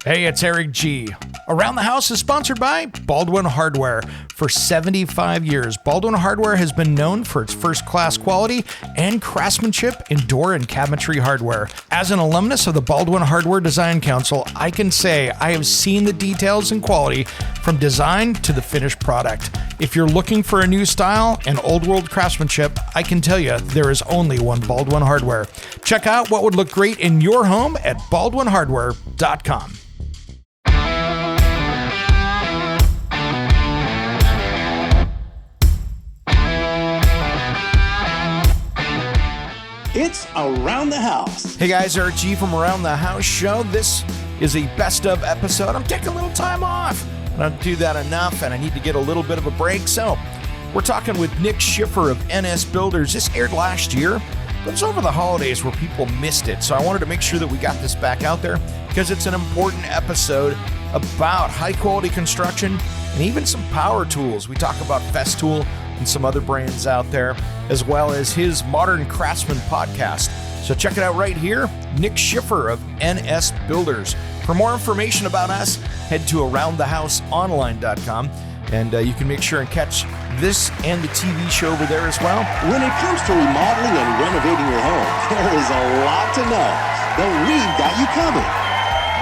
Hey, it's Eric G. Around the House is sponsored by Baldwin Hardware. For 75 years, Baldwin Hardware has been known for its first-class quality and craftsmanship in door and cabinetry hardware. As an alumnus of the Baldwin Hardware Design Council, I can say I have seen the details and quality from design to the finished product. If you're looking for a new style and old-world craftsmanship, I can tell you there is only one Baldwin Hardware. Check out what would look great in your home at baldwinhardware.com. It's Around the House. Hey guys, Eric G from Around the House Show. This is a best of episode. I'm taking a little time off. I don't do that enough, and I need to get a little bit of a break. So we're talking with Nick Shiffer of NS Builders. This aired last year, but it's over the holidays where people missed it. So I wanted to make sure that we got this back out there because it's an important episode about high-quality construction and even some power tools. We talk about Festool and some other brands out there, as well as his Modern Craftsman podcast. So check it out right here, Nick Shiffer of NS Builders. For more information about us, head to aroundthehouseonline.com, and you can make sure and catch this and the TV show over there as well. When it comes to remodeling and renovating your home, there is a lot to know, but we've got you covered.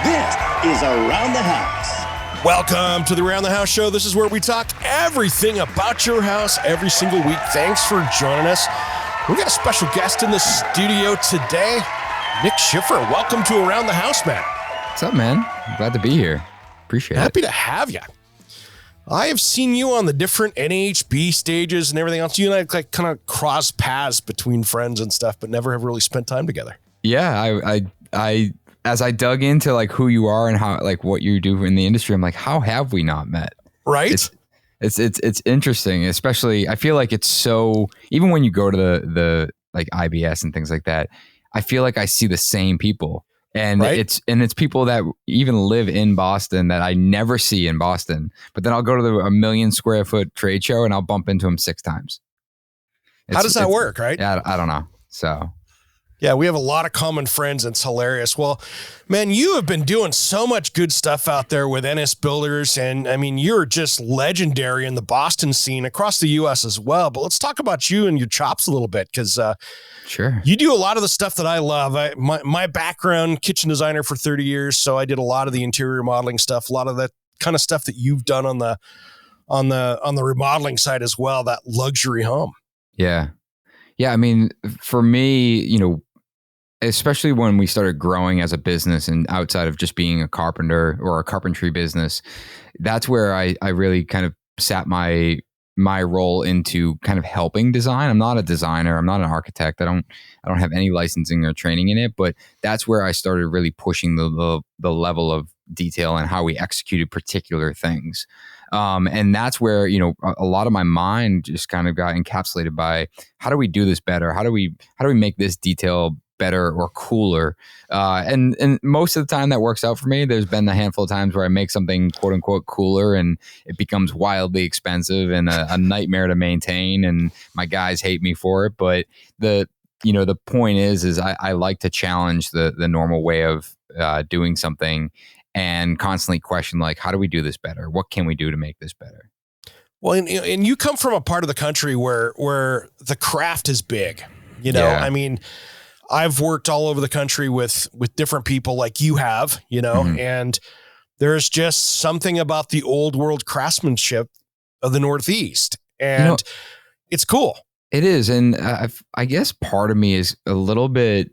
This is Around the House. Welcome to the Around the House Show. This is where we talk everything about your house every single week. Thanks for joining us. We got a special guest in the studio today, Nick Shiffer. Welcome to Around the House, man. What's up, man? I'm glad to be here. Appreciate it. Happy to have you. I have seen you on the different NHB stages and everything else. You and I like kind of cross paths between friends and stuff, but never have really spent time together. Yeah, I as I dug into like who you are and how like what you do in the industry, I'm like, how have we not met? Right? It's interesting, especially I feel like it's so, even when you go to the like IBS and things like that, I feel like I see the same people. And right? it's people that even live in Boston that I never see in Boston. But then I'll go to the 1 million square foot trade show and I'll bump into them 6 times. How does that work, right? Yeah, I don't know. So yeah, we have a lot of common friends and it's hilarious. Well, man, you have been doing so much good stuff out there with NS Builders. And I mean, you're just legendary in the Boston scene across the US as well. But let's talk about you and your chops a little bit because sure, you do a lot of the stuff that I love. My background, kitchen designer for 30 years. So I did a lot of the interior modeling stuff, a lot of that kind of stuff that you've done on the remodeling side as well, that luxury home. Yeah. Yeah. I mean, for me, you know, especially when we started growing as a business and outside of just being a carpenter or a carpentry business, that's where I really kind of sat my role into kind of helping design. I'm not a designer. I'm not an architect. I don't have any licensing or training in it, but that's where I started really pushing the level of detail and how we executed particular things. And that's where, you know, a lot of my mind just kind of got encapsulated by how do we do this better? How do we make this detail better or cooler? And most of the time that works out for me. There's been a handful of times where I make something quote unquote cooler and it becomes wildly expensive and a nightmare to maintain and my guys hate me for it. But the point is I like to challenge the normal way of doing something and constantly question, like, how do we do this better? What can we do to make this better? Well, and you come from a part of the country where the craft is big, you know, Yeah. I mean, I've worked all over the country with different people like you have, you know, Mm-hmm. and there's just something about the old world craftsmanship of the Northeast and it's cool. It is. And I guess part of me is a little bit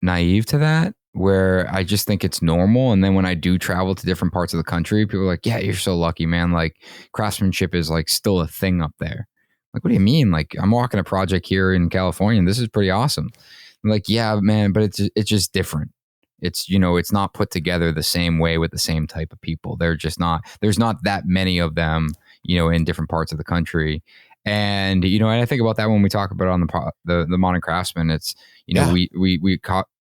naive to that, where I just think it's normal. And then when I do travel to different parts of the country, people are like, yeah, you're so lucky, man. Like craftsmanship is like still a thing up there. Like, what do you mean? Like I'm walking a project here in California and this is pretty awesome. I'm like, yeah, man, but it's just different. It's, you know, it's not put together the same way with the same type of people. There's not that many of them, you know, in different parts of the country. And, you know, and I think about that when we talk about it on the Modern Craftsman. It's, you know, we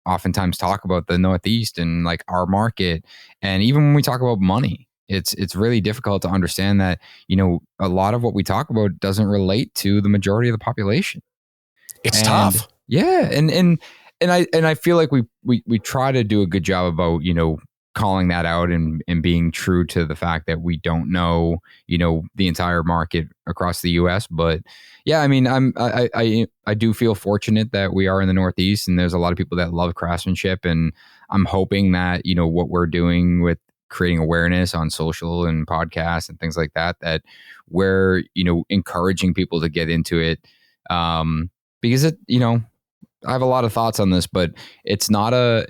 oftentimes talk about the Northeast and like our market. And even when we talk about money, it's really difficult to understand that, you know, a lot of what we talk about doesn't relate to the majority of the population. It's tough. Yeah. And I feel like we try to do a good job about, you know, calling that out and being true to the fact that we don't know, the entire market across the US. But yeah, I mean, I do feel fortunate that we are in the Northeast, and there's a lot of people that love craftsmanship, and I'm hoping that, what we're doing with creating awareness on social and podcasts and things like that, that we're, encouraging people to get into it. Because I have a lot of thoughts on this, but it's not an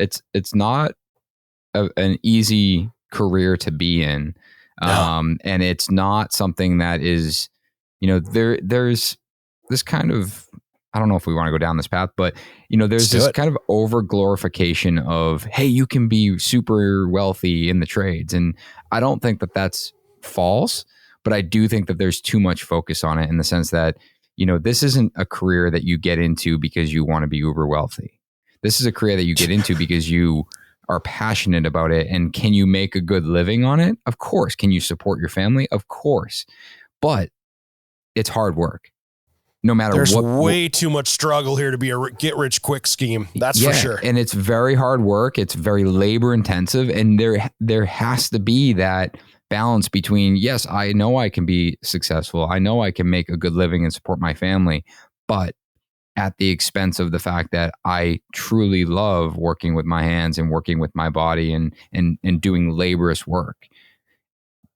easy career to be in. No. And it's not something that is, there's this kind of, I don't know if we want to go down this path, but there's this kind of over glorification of, hey, you can be super wealthy in the trades. And I don't think that that's false, but I do think that there's too much focus on it, in the sense that, this isn't a career that you get into because you want to be uber wealthy. This is a career that you get into because you are passionate about it. And can you make a good living on it? Of course. Can you support your family? Of course. But it's hard work. No matter There's what. There's way too much struggle here to be a get rich quick scheme. That's for sure. And it's very hard work. It's very labor intensive. And there has to be that balance between, yes, I know I can be successful. I know I can make a good living and support my family, but at the expense of the fact that I truly love working with my hands and working with my body and doing laborious work.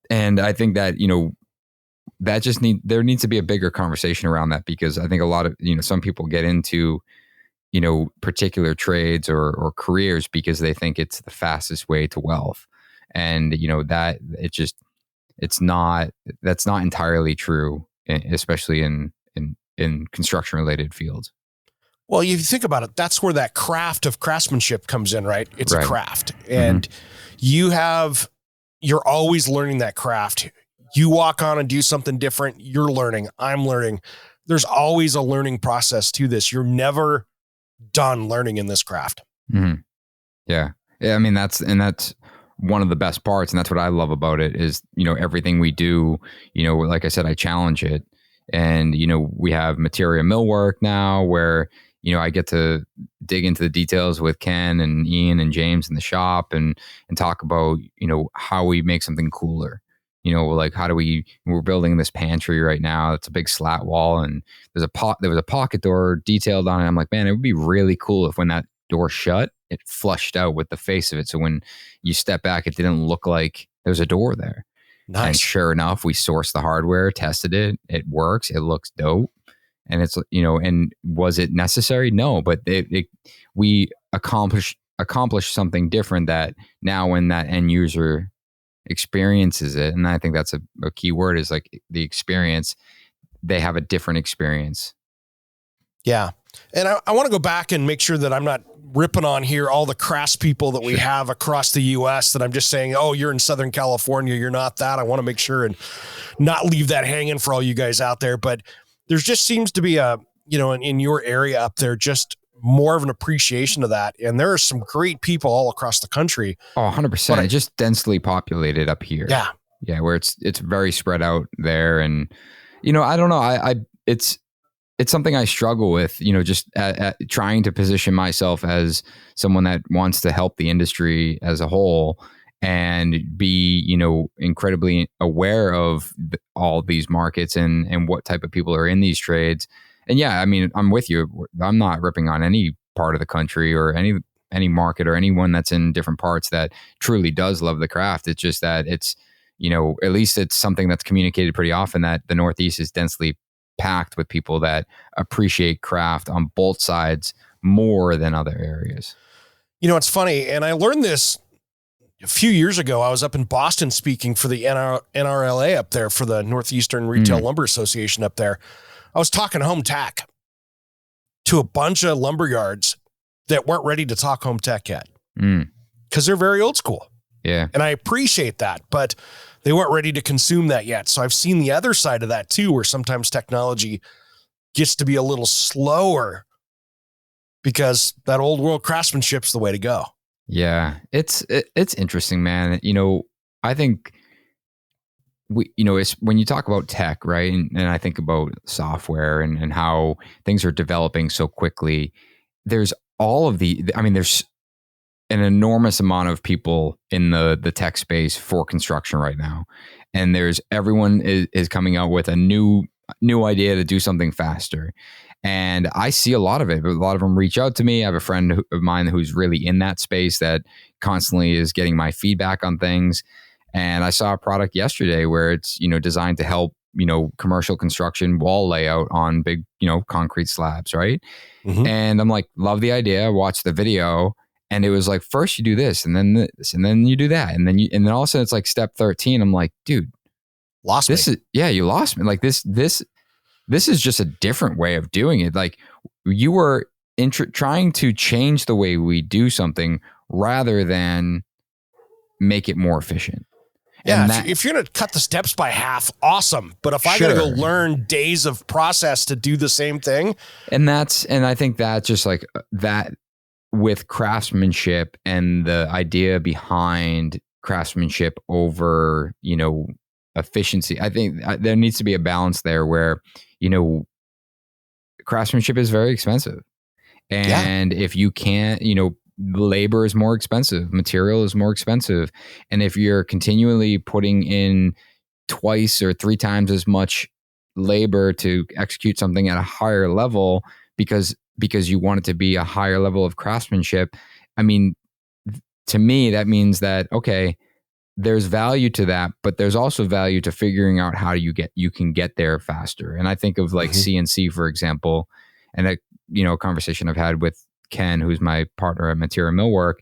And I think that, that there needs to be a bigger conversation around that, because I think a lot of, some people get into, particular trades or careers because they think it's the fastest way to wealth. And, that that's not entirely true, especially in construction related fields. Well, if you think about it, that's where that craft of craftsmanship comes in, right? It's a craft, and you're always learning that craft. You walk on and do something different, you're learning, I'm learning. There's always a learning process to this. You're never done learning in this craft. Mm-hmm. Yeah. I mean, that's one of the best parts. And that's what I love about it is, everything we do, like I said, I challenge it. And, we have material millwork now where, I get to dig into the details with Ken and Ian and James in the shop and talk about, how we make something cooler. Like we're building this pantry right now. It's a big slat wall, and there was a pocket door detailed on it. I'm like, man, it would be really cool if when that door shut, it flushed out with the face of it. So when you step back, it didn't look like there's a door there. Nice. And sure enough, we sourced the hardware, tested it. It works. It looks dope. And it's, and was it necessary? No, but we accomplished something different that now when that end user experiences it, and I think that's a key word, is like the experience, they have a different experience. Yeah. And I want to go back and make sure that I'm not ripping on here all the craftspeople that we have across the U.S. that I'm just saying, oh, you're in Southern California, you're not that. I want to make sure and not leave that hanging for all you guys out there. But there just seems to be in your area up there, just more of an appreciation of that. And there are some great people all across the country. Oh, 100%. It's just densely populated up here. Yeah. Yeah. Where it's very spread out there. And, I don't know. It's something I struggle with, just at trying to position myself as someone that wants to help the industry as a whole and be, incredibly aware of all these markets and what type of people are in these trades. And yeah, I mean, I'm with you. I'm not ripping on any part of the country or any market or anyone that's in different parts that truly does love the craft. It's just that it's, at least it's something that's communicated pretty often that the Northeast is densely packed with people that appreciate craft on both sides more than other areas. It's funny. And I learned this a few years ago. I was up in Boston speaking for the NRLA up there, for the Northeastern Retail Lumber Association up there. I was talking home tech to a bunch of lumber yards that weren't ready to talk home tech yet because they're very old school. Yeah. And I appreciate that, but they weren't ready to consume that yet. So I've seen the other side of that too, where sometimes technology gets to be a little slower because that old world craftsmanship's the way to go. Yeah. It's interesting, man. I think it's when you talk about tech, right? And I think about software and how things are developing so quickly. There's an enormous amount of people in the tech space for construction right now. And everyone is coming out with a new idea to do something faster. And I see a lot of it. A lot of them reach out to me. I have a friend of mine who's really in that space that constantly is getting my feedback on things. And I saw a product yesterday where it's, designed to help, commercial construction wall layout on big, concrete slabs, right? Mm-hmm. And I'm like, love the idea. I watched the video, and it was like, first you do this, and then this, and then you do that, and then all of a sudden it's like step 13. I'm like, dude, you lost me. Like this is just a different way of doing it. Like you were trying to change the way we do something rather than make it more efficient. Yeah, if you're going to cut the steps by half, awesome. But if I got to go learn days of process to do the same thing. And I think that just like that with craftsmanship and the idea behind craftsmanship over, efficiency, I think there needs to be a balance there where, craftsmanship is very expensive. And if you can't, labor is more expensive, material is more expensive. And if you're continually putting in twice or three times as much labor to execute something at a higher level because you want it to be a higher level of craftsmanship, I mean, to me, that means that, okay, there's value to that, but there's also value to figuring out how you can get there faster. And I think of like CNC, for example, and a conversation I've had with Ken, who's my partner at Material Millwork,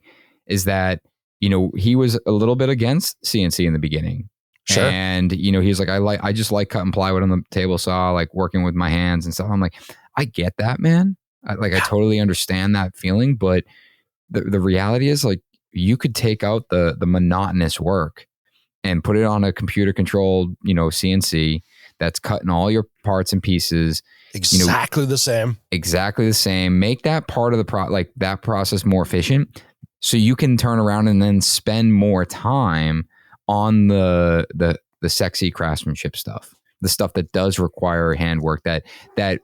is that, he was a little bit against CNC in the beginning. Sure. And, he's like, I just like cutting plywood on the table saw, like working with my hands and stuff. I'm like, I get that, man. I totally understand that feeling. But the reality is, like, you could take out the monotonous work and put it on a computer controlled, CNC that's cutting all your parts and pieces. Exactly the same. Make that part of that process more efficient, so you can turn around and then spend more time on the sexy craftsmanship stuff, the stuff that does require handwork. That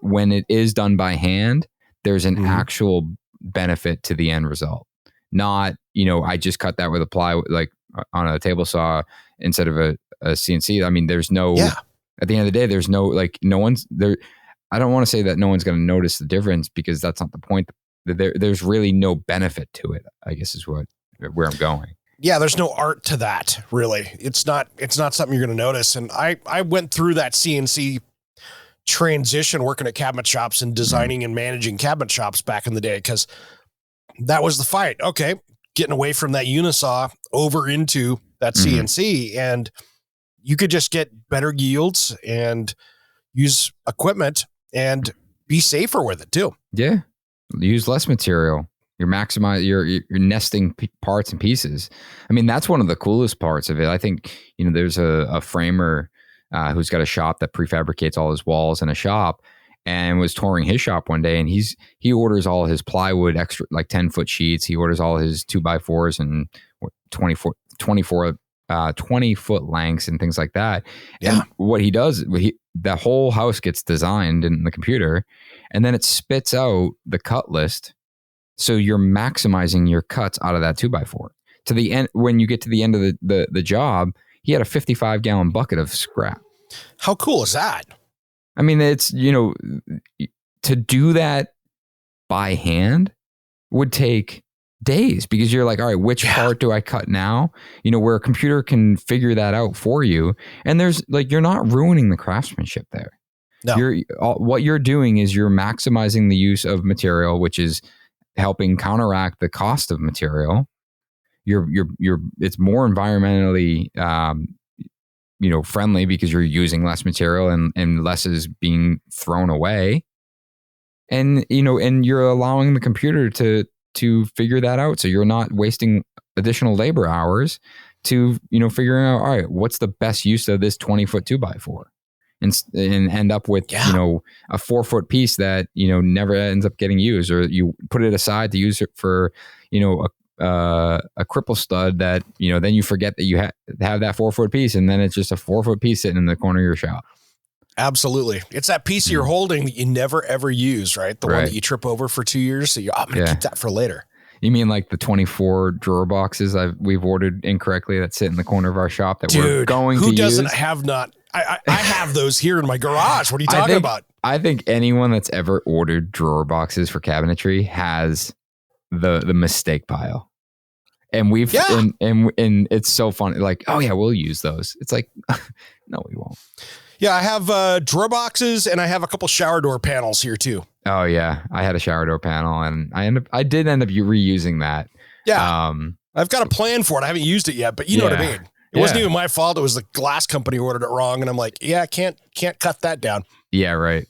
when it is done by hand, there's an actual benefit to the end result. Not, I just cut that with a plywood, like on a table saw instead of a CNC. I mean, there's no. Yeah. At the end of the day, there's no no one's there. I don't want to say that no one's going to notice the difference, because that's not the point. There's really no benefit to it, I guess, is where I'm going. Yeah, there's no art to that, really. It's not something you're going to notice. And I went through that CNC transition working at cabinet shops and designing and managing cabinet shops back in the day, because that was the fight. Okay, getting away from that unisaw over into that CNC, and you could just get better yields and use equipment and be safer with it too. Yeah. Use less material. You're maximizing, you're nesting parts and pieces. I mean, that's one of the coolest parts of it. I think, there's a framer who's got a shop that prefabricates all his walls in a shop, and was touring his shop one day, and he orders all his plywood extra, like 10-foot sheets. He orders all his 2x4s and 20-foot lengths and things like that. Yeah. And what he does, the whole house gets designed in the computer, and then it spits out the cut list. So you're maximizing your cuts out of that 2x4 to the end. When you get to the end of the job, he had a 55-gallon bucket of scrap. How cool is that? I mean, it's, to do that by hand would take days, because you're like, all right, which part do I cut now? Where a computer can figure that out for you. And there's you're not ruining the craftsmanship there. No. What you're doing is you're maximizing the use of material, which is helping counteract the cost of material. It's more environmentally, friendly, because you're using less material and less is being thrown away. And, and you're allowing the computer to figure that out. So you're not wasting additional labor hours to, figuring out, all right, what's the best use of this 20-foot 2x4, and end up with, a 4-foot piece that, never ends up getting used, or you put it aside to use it for, a cripple stud that, then you forget that you have that 4-foot piece, and then it's just a 4-foot piece sitting in the corner of your shop. Absolutely. It's that piece you're holding that you never ever use, right? The one that you trip over for 2 years. So I'm going to keep that for later. You mean like the 24 drawer boxes we've ordered incorrectly that sit in the corner of our shop that we're going to use? Who doesn't have not? I have those here in my garage. What are you talking about? I think anyone that's ever ordered drawer boxes for cabinetry has the mistake pile. And we've and it's so funny. Like, oh yeah, we'll use those. It's like, no, we won't. Yeah, I have drawer boxes and I have a couple shower door panels here too. Oh yeah, I had a shower door panel and I did end up reusing that. Yeah, I've got a plan for it. I haven't used it yet, but you know what I mean. It wasn't even my fault. It was the glass company who ordered it wrong, and I'm like, yeah, can't cut that down. Yeah, right.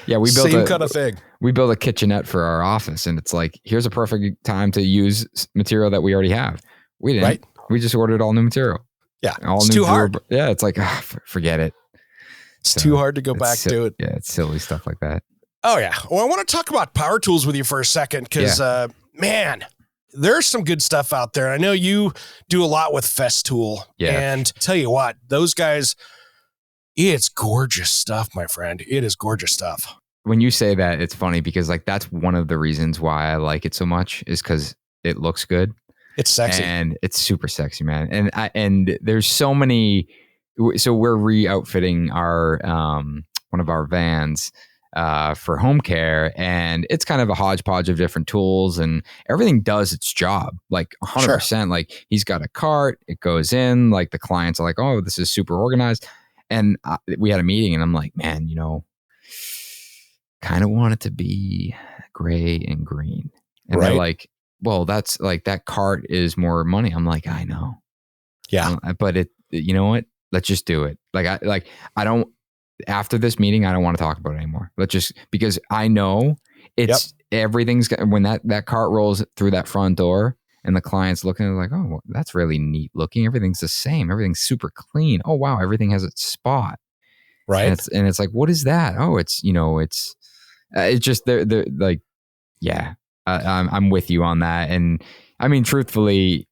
Yeah, we built same kind of thing. We built a kitchenette for our office, and it's like, here's a perfect time to use material that we already have. We didn't. Right. We just ordered all new material. Yeah, all it's new too hard. Yeah, it's like, forget it. It's too hard to go back to it. Yeah, it's silly stuff like that. Oh yeah. Well, I want to talk about power tools with you for a second because, man, there's some good stuff out there. I know you do a lot with Festool. Yeah. And tell you what, those guys, it's gorgeous stuff, my friend. It is gorgeous stuff. When you say that, it's funny because like that's one of the reasons why I like it so much is because it looks good. It's sexy. And it's super sexy, man. And there's so many. So we're re-outfitting our one of our vans for home care, and it's kind of a hodgepodge of different tools, and everything does its job like 100%. Sure. Like he's got a cart, it goes in, like the clients are like, oh, this is super organized. And we had a meeting and I'm like, man, kind of want it to be gray and green. And they're like, well, that's like, that cart is more money. I'm like, I know. Yeah. But you know what? Let's just do it. I don't, after this meeting, I don't want to talk about it anymore. Because I know it's everything's when that cart rolls through that front door and the client's looking at it like, oh, well, that's really neat looking. Everything's the same. Everything's super clean. Oh, wow. Everything has its spot. Right. And it's like, what is that? Oh, it's just, they're like, yeah, I'm with you on that. And I mean, truthfully,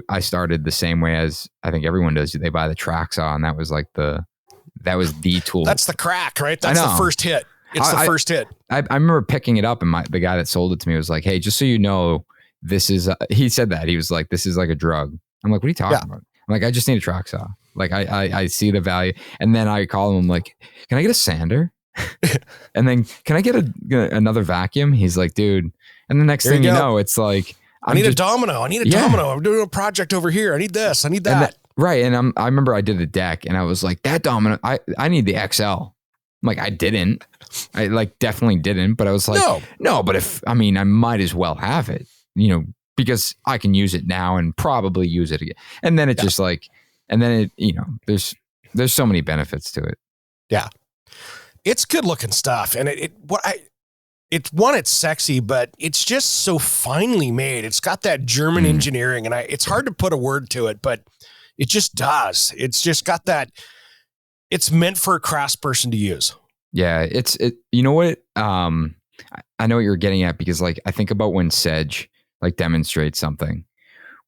I started the same way as I think everyone does. They buy the track saw, and that was the tool. That's the crack, right? That's the first hit. It's the first hit. I remember picking it up, and the guy that sold it to me was like, hey, just so you know, this is, he said that. He was like, this is like a drug. I'm like, what are you talking about? I'm like, I just need a track saw. Like, I see the value. And then I call him like, can I get a sander? And then can I get another vacuum? He's like, dude. And the next thing you know, it's like, I need a domino. I'm doing a project over here. I need this. I need that. Right. And I remember I did a deck and I was like, that domino, I need the XL. I'm like, I didn't. I definitely didn't. But I was like, no, but I might as well have it, because I can use it now and probably use it again. And then it's just like, and then there's so many benefits to it. Yeah. It's good looking stuff. And it's sexy, but it's just so finely made. It's got that German engineering, and it's hard to put a word to it, but it just does. It's just got that. It's meant for a craftsperson to use. Yeah, you know what? I know what you're getting at because I think about when Sedge demonstrates something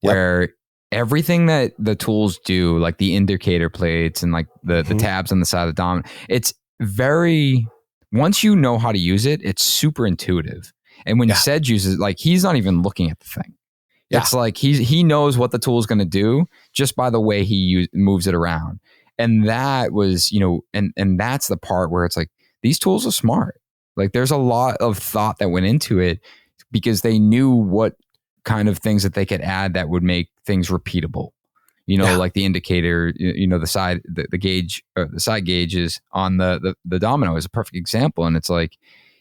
where everything that the tools do, like the indicator plates and the tabs on the side of the domino, it's very. Once you know how to use it, it's super intuitive. And when Sedge uses it, he's not even looking at the thing. Yeah. It's like he knows what the tool is going to do just by the way he moves it around. And that was, and that's the part where it's like, these tools are smart. There's a lot of thought that went into it because they knew what kind of things that they could add that would make things repeatable. Like the indicator, the side, the gauge, or the side gauges on the domino is a perfect example. And it's like,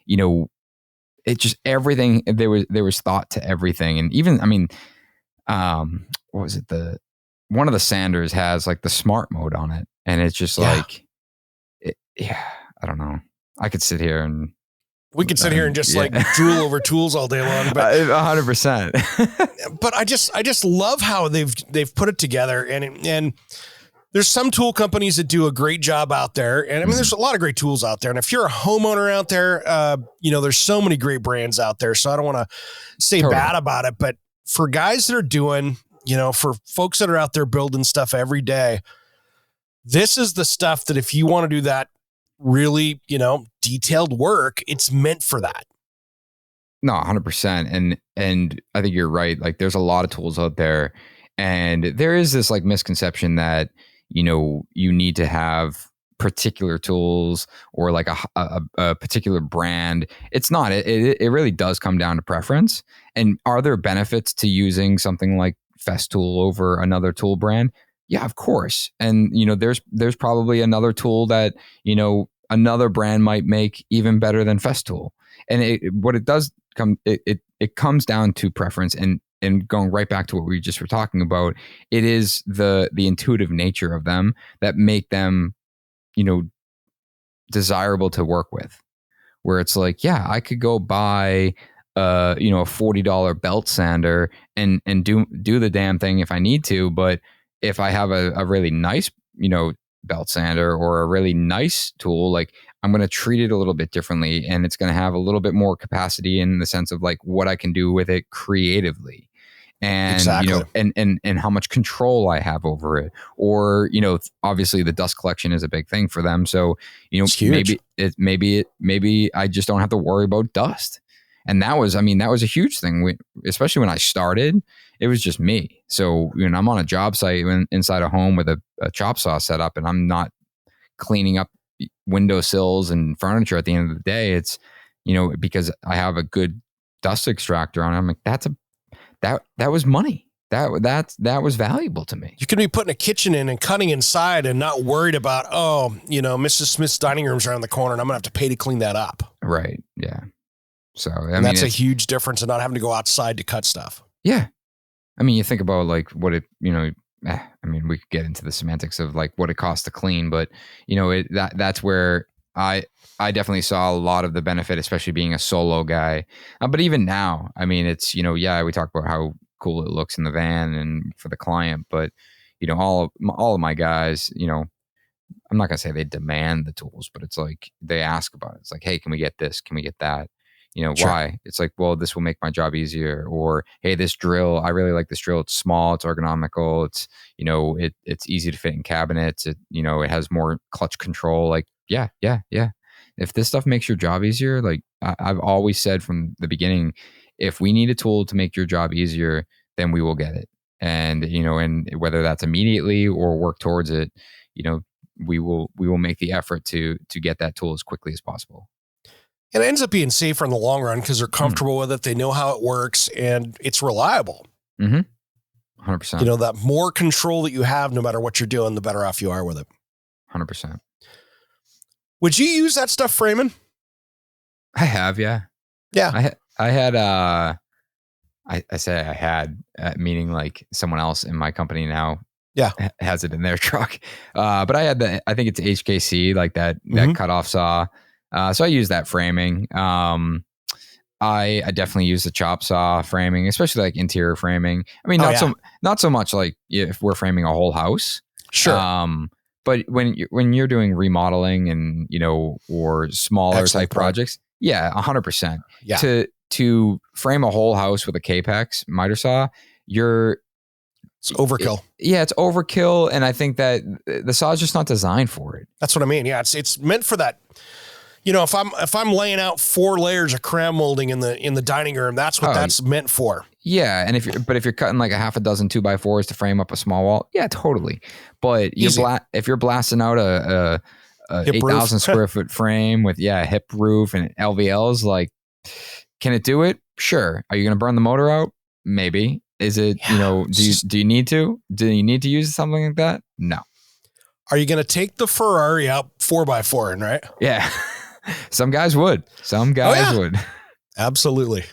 it just everything, there was thought to everything. And even, what was it? One of the sanders has the smart mode on it. And it's just I don't know. I could sit here and we could sit here and just drool over tools all day long. But 100%. But I just love how they've put it together, and there's some tool companies that do a great job out there, and there's a lot of great tools out there. And if you're a homeowner out there, there's so many great brands out there. So I don't want to say bad about it, but for guys that are doing, for folks that are out there building stuff every day, this is the stuff that if you want to do that really, detailed work, it's meant for that. No, 100%. And I think you're right. Like there's a lot of tools out there, and there is this like misconception that, you need to have particular tools or like a particular brand. It's not. It really does come down to preference. And are there benefits to using something like Festool over another tool brand? Yeah, of course. And there's probably another tool that another brand might make even better than Festool. And what it does come it comes down to preference, and going right back to what we just were talking about, it is the intuitive nature of them that make them desirable to work with, where it's like, yeah, I could go buy a $40 belt sander and do the damn thing if I need to, but if I have a really nice belt sander or a really nice tool, like I'm going to treat it a little bit differently, and it's going to have a little bit more capacity in the sense of like what I can do with it creatively. And Exactly. And how much control I have over it, or obviously the dust collection is a big thing for them. So It's huge. maybe I just don't have to worry about dust. And that was a huge thing, especially when I started. It was just me. So I'm on a job site inside a home with a chop saw set up, and I'm not cleaning up windowsills and furniture at the end of the day. It's because I have a good dust extractor on it. I'm like, that was money. That was valuable to me. You could be putting a kitchen in and cutting inside and not worried about, Mrs. Smith's dining room's around the corner and I'm going to have to pay to clean that up. Right. Yeah. So, that's a huge difference in not having to go outside to cut stuff. Yeah. I mean, you think about like what it, we could get into the semantics of like what it costs to clean, but that's where I definitely saw a lot of the benefit, especially being a solo guy. But even now, it's, we talk about how cool it looks in the van and for the client, but all of my guys, I'm not going to say they demand the tools, but it's like they ask about it. It's like, hey, can we get this? Can we get that? Sure. Why? It's like, well, this will make my job easier. Or, hey, this drill, I really like this drill. It's small, it's ergonomical. It's, it's easy to fit in cabinets. It has more clutch control. Like, yeah. If this stuff makes your job easier, like I've always said from the beginning, if we need a tool to make your job easier, then we will get it. And, and whether that's immediately or work towards it, we will make the effort to get that tool as quickly as possible. And it ends up being safer in the long run because they're comfortable with it. They know how it works and it's reliable. 100%. That more control that you have, no matter what you're doing, the better off you are with it. 100%. Would you use that stuff framing? I have, yeah. Yeah. I had, I say I had, meaning like someone else in my company now. Yeah. Has it in their truck. But I had I think it's HKC, like that cutoff saw. So I use that framing. I definitely use the chop saw framing, especially like interior framing. Not so much like if we're framing a whole house. Sure. But when you're doing remodeling and or smaller Excellent type projects, yeah, 100%. Yeah. To frame a whole house with a Capex miter saw, it's overkill. It's overkill, and I think that the saw is just not designed for it. That's what I mean. Yeah, it's meant for that. If I'm laying out 4 layers of crown molding in the dining room, that's what that's meant for. Yeah, and if you're cutting like a half a dozen 2x4s to frame up a small wall, yeah, totally. But if you're blasting out a 8,000 square foot frame with hip roof and LVLs, like, can it do it? Sure. Are you going to burn the motor out? Maybe. Is it, do you need to? Do you need to use something like that? No. Are you going to take the Ferrari out 4x4 right? Yeah. Some guys would. Would. Absolutely.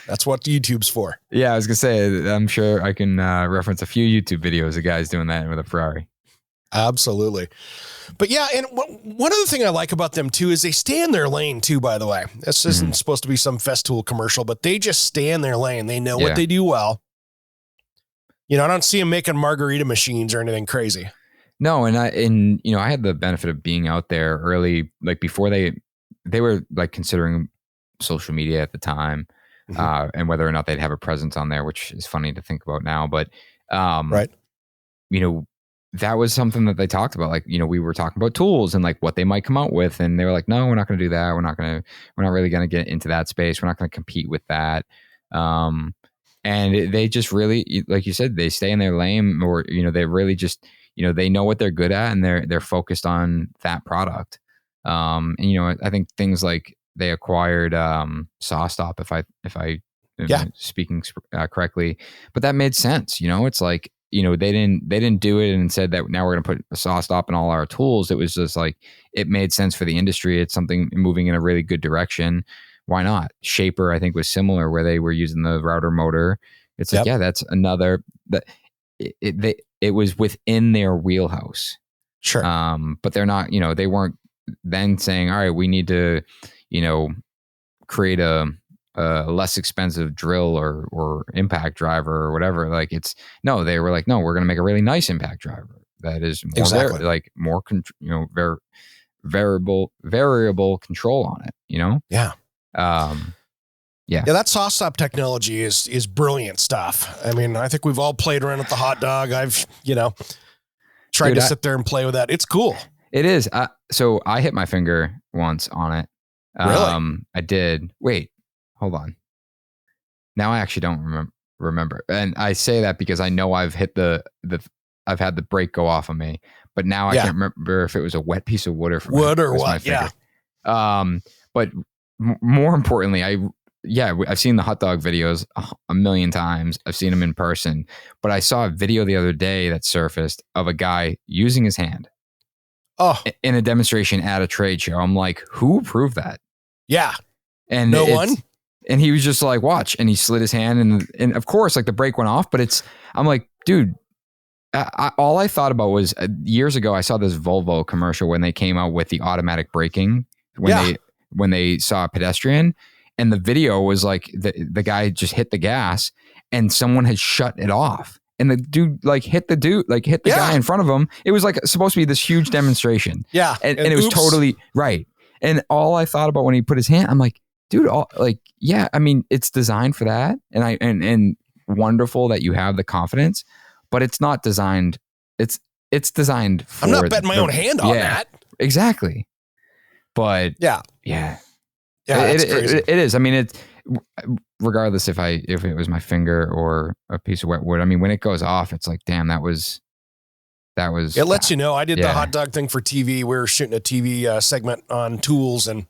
That's what YouTube's for. Yeah, I was going to say, I'm sure I can reference a few YouTube videos of guys doing that with a Ferrari. Absolutely. But yeah, and one other thing I like about them too is they stay in their lane too, by the way. This isn't supposed to be some Festool commercial, but they just stay in their lane. They know what they do well. I don't see them making margarita machines or anything crazy. No, and I had the benefit of being out there early, like before they were like considering social media at the time, and whether or not they'd have a presence on there, which is funny to think about now. But right, that was something that they talked about. Like, we were talking about tools and like what they might come out with. And they were like, no, we're not going to do that. We're not really going to get into that space. We're not going to compete with that. And they just really, like you said, they stay in their lane, or, they really just, they know what they're good at, and they're focused on that product. And, I think things like they acquired SawStop, if I am speaking correctly, but that made sense. It's like, they didn't do it and said that now we're going to put a SawStop in all our tools. It was just like, it made sense for the industry. It's something moving in a really good direction. Why not? Shiffer, I think, was similar, where they were using the router motor. It's like, that's another that it was within their wheelhouse. Sure. But they're not, they weren't then saying, all right, we need to, create a less expensive drill or impact driver or whatever. Like they were like, no, we're going to make a really nice impact driver that is more more variable control on it, Yeah. Yeah, that SawStop technology is brilliant stuff. I mean, I think we've all played around with the hot dog. I've, tried to sit there and play with that. It's cool. It is. So I hit my finger once on it. Really? I did. Wait, hold on. Now I actually don't remember. And I say that because I know I've hit I've had the brake go off on me, but now I can't remember if it was a wet piece of wood or what. Yeah. But more importantly, I've seen the hot dog videos a million times. I've seen them in person, but I saw a video the other day that surfaced of a guy using his hand in a demonstration at a trade show. I'm like, who approved that? Yeah. And no one. And he was just like, watch. And he slid his hand and of course, like the brake went off, but I'm like, dude, all I thought about was years ago, I saw this Volvo commercial when they came out with the automatic braking when they saw a pedestrian, and the video was like the guy just hit the gas and someone had shut it off. And the dude hit the guy in front of him. It was like supposed to be this huge demonstration. Yeah. And it was totally right. And all I thought about when he put his hand, I'm like, dude, I mean, it's designed for that. And wonderful that you have the confidence, but it's not designed. It's designed for. I'm not betting my own hand on that. Exactly. But yeah, it is. I mean, regardless if it was my finger or a piece of wet wood. I mean, when it goes off, it's like, damn, that was. It lets you know. I did the hot dog thing for TV. We were shooting a TV segment on tools, and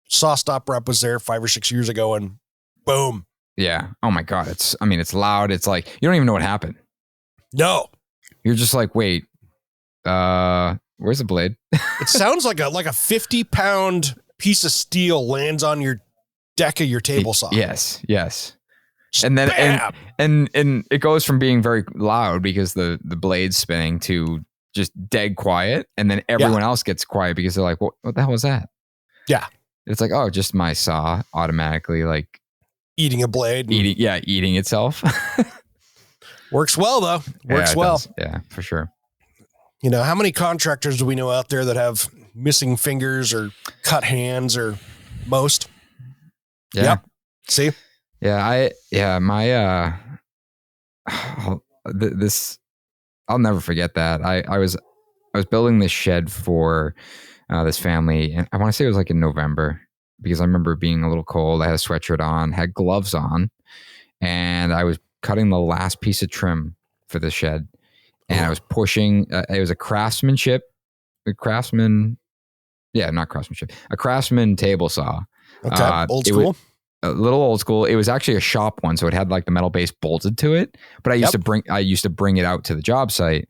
SawStop rep was there 5 or 6 years ago, and boom. Yeah. Oh my God. It's loud. It's like you don't even know what happened. No. You're just like, wait. Where's the blade? It sounds like a 50-pound piece of steel lands on your deck of your table saw. Yes. And then and it goes from being very loud because the blade's spinning to just dead quiet, and then everyone else gets quiet because they're like, what the hell was that? Yeah. It's like, oh, just my saw automatically like eating a blade. Eating itself. Works well though. Works well. Does. Yeah, for sure. How many contractors do we know out there that have missing fingers or cut hands or most? Yeah. Yep. See? Yeah, I'll never forget that. I was building this shed for this family, and I want to say it was like in November, because I remember it being a little cold. I had a sweatshirt on, had gloves on, and I was cutting the last piece of trim for the shed, and I was pushing. It was a Craftsman table saw. Okay, old school. A little old school. It was actually a shop one, so it had like the metal base bolted to it. But I used to bring it out to the job site,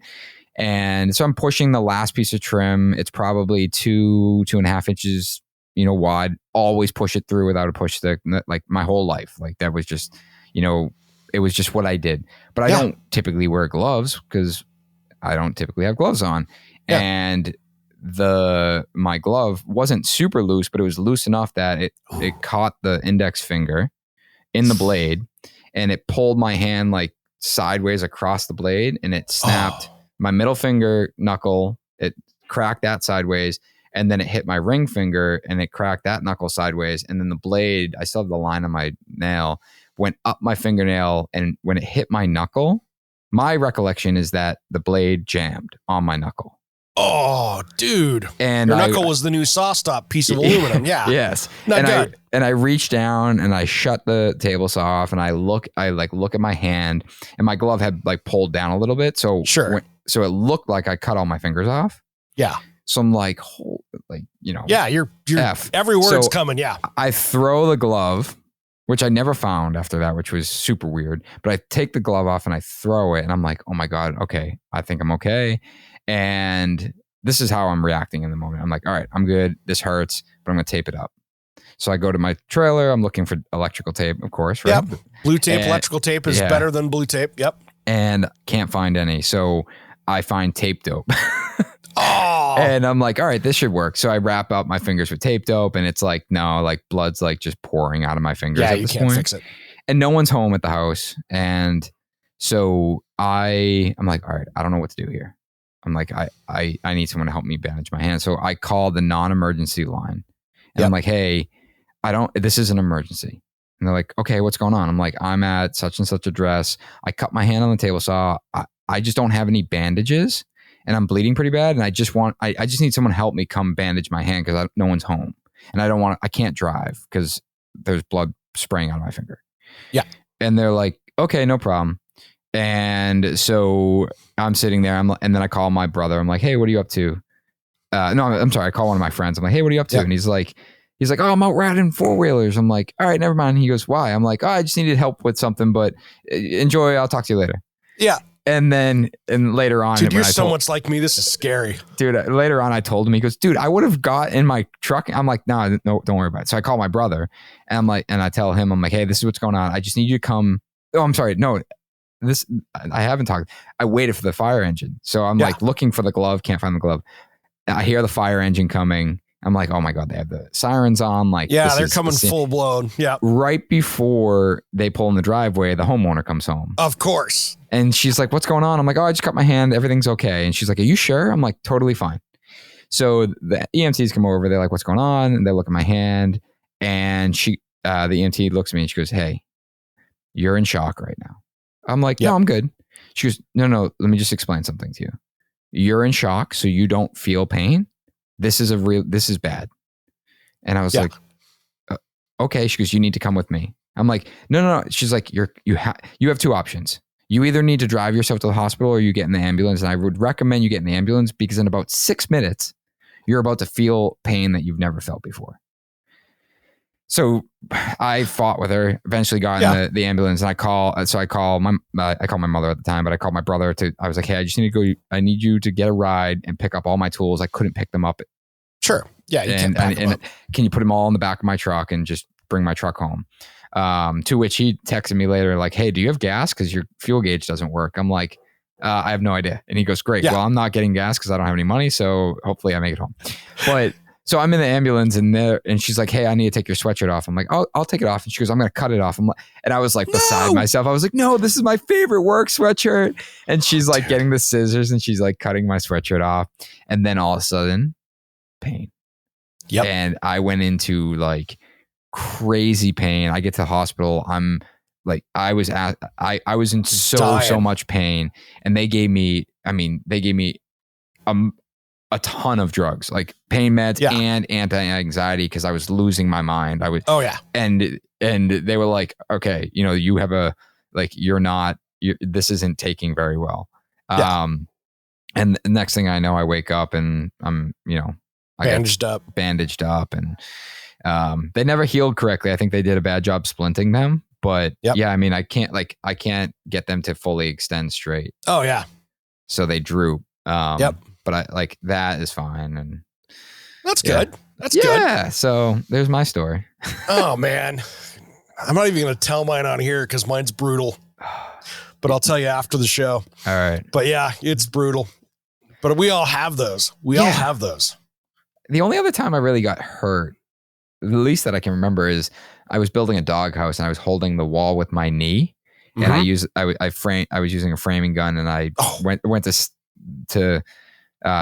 and so I'm pushing the last piece of trim. It's probably 2.5 inches, wide. Always push it through without a push stick, like my whole life. Like that was just, it was just what I did. But I don't typically wear gloves because I don't typically have gloves on, and my glove wasn't super loose, but it was loose enough that it caught the index finger in the blade, and it pulled my hand like sideways across the blade, and it snapped my middle finger knuckle. It cracked that sideways, and then it hit my ring finger, and it cracked that knuckle sideways, and then the blade, I still have the line on my nail, went up my fingernail, and when it hit my knuckle, My recollection is that the blade jammed on my knuckle. Oh, dude. And your knuckle was the new saw stop piece of aluminum. Yeah. Yes. Not good. I reached down and I shut the table saw off and I look at my hand, and my glove had like pulled down a little bit. So sure. So it looked like I cut all my fingers off. Yeah. So I'm like, yeah, you're F. Every word's coming. Yeah. I throw the glove, which I never found after that, which was super weird. But I take the glove off and I throw it, and I'm like, oh my God, okay, I think I'm okay. And this is how I'm reacting in the moment. I'm like, all right, I'm good. This hurts, but I'm going to tape it up. So I go to my trailer. I'm looking for electrical tape, of course. Right? Yep. Blue tape, electrical tape is better than blue tape. Yep. And can't find any. So I find tape dope. Oh. And I'm like, all right, this should work. So I wrap up my fingers with tape dope, and it's like, no, like blood's like just pouring out of my fingers. Yeah, at you this can't point. fix it. And no one's home at the house. And so I'm like, all right, I don't know what to do here. I'm like, I need someone to help me bandage my hand. So I call the non-emergency line, and I'm like, hey, this is an emergency. And they're like, okay, what's going on? I'm like, I'm at such and such address. I cut my hand on the table saw. I just don't have any bandages, and I'm bleeding pretty bad. And I just need someone to help me come bandage my hand because no one's home, and I can't drive because there's blood spraying out of my finger. Yeah. And they're like, okay, no problem. And so I'm sitting there, and then I call my brother. I'm like, hey, what are you up to? No, I'm sorry. I call one of my friends. I'm like, hey, what are you up to? Yeah. And he's like, oh, I'm out riding 4-wheelers. I'm like, all right, never mind. He goes, why? I'm like, oh, I just needed help with something, but enjoy. I'll talk to you later. Yeah. And later on, dude, you're so much like me. This is scary. Dude, later on, I told him, he goes, dude, I would have got in my truck. I'm like, no, don't worry about it. So I call my brother, and I'm like, and I tell him, I'm like, hey, this is what's going on. I just need you to come. Oh, I'm sorry. No, I haven't talked. I waited for the fire engine. So I'm like looking for the glove. Can't find the glove. I hear the fire engine coming. I'm like, oh my God, they have the sirens on. Like, yeah, they're coming full blown. Yeah. Right before they pull in the driveway, the homeowner comes home. Of course. And she's like, what's going on? I'm like, oh, I just cut my hand. Everything's okay. And she's like, are you sure? I'm like, totally fine. So the EMTs come over. They're like, what's going on? And they look at my hand. And the EMT looks at me and she goes, hey, you're in shock right now. I'm like, no, I'm good. She goes, no, let me just explain something to you. You're in shock, so you don't feel pain. This is bad. And I was like, okay. She goes, you need to come with me. I'm like, no. She's like, you have two options. You either need to drive yourself to the hospital or you get in the ambulance. And I would recommend you get in the ambulance because in about 6 minutes, you're about to feel pain that you've never felt before. So I fought with her, eventually got in the ambulance, and I call my mother at the time, but I called my brother I was like, hey, I just need to go. I need you to get a ride and pick up all my tools. I couldn't pick them up. Sure. Yeah. You can't pack them up. Can you put them all in the back of my truck and just bring my truck home? To which he texted me later, like, hey, do you have gas? Because your fuel gauge doesn't work. I'm like, I have no idea. And he goes, great. Yeah. Well, I'm not getting gas because I don't have any money. So hopefully I make it home. But so I'm in the ambulance and she's like, hey, I need to take your sweatshirt off. I'm like, I'll take it off. And she goes, I'm going to cut it off. And I was like beside myself. I was like, no, this is my favorite work sweatshirt. And she's like getting the scissors and she's like cutting my sweatshirt off. And then all of a sudden, pain. Yep. And I went into like crazy pain. I get to the hospital. I'm like, I was in so much pain. And they gave me a ton of drugs, like pain meds and anti-anxiety, because I was losing my mind. And they were like, okay, you have this isn't taking very well. And the next thing I know, I wake up and I'm, bandaged up, and they never healed correctly. I think they did a bad job splinting them, but I can't get them to fully extend straight. Oh yeah. So they droop. But that is fine. And that's good. That's good. Yeah. So there's my story. Oh man. I'm not even going to tell mine on here because mine's brutal, but I'll tell you after the show. All right. But yeah, it's brutal, but we all have those. We all have those. The only other time I really got hurt, the least that I can remember, is I was building a doghouse and I was holding the wall with my knee, and I was using a framing gun, and I went to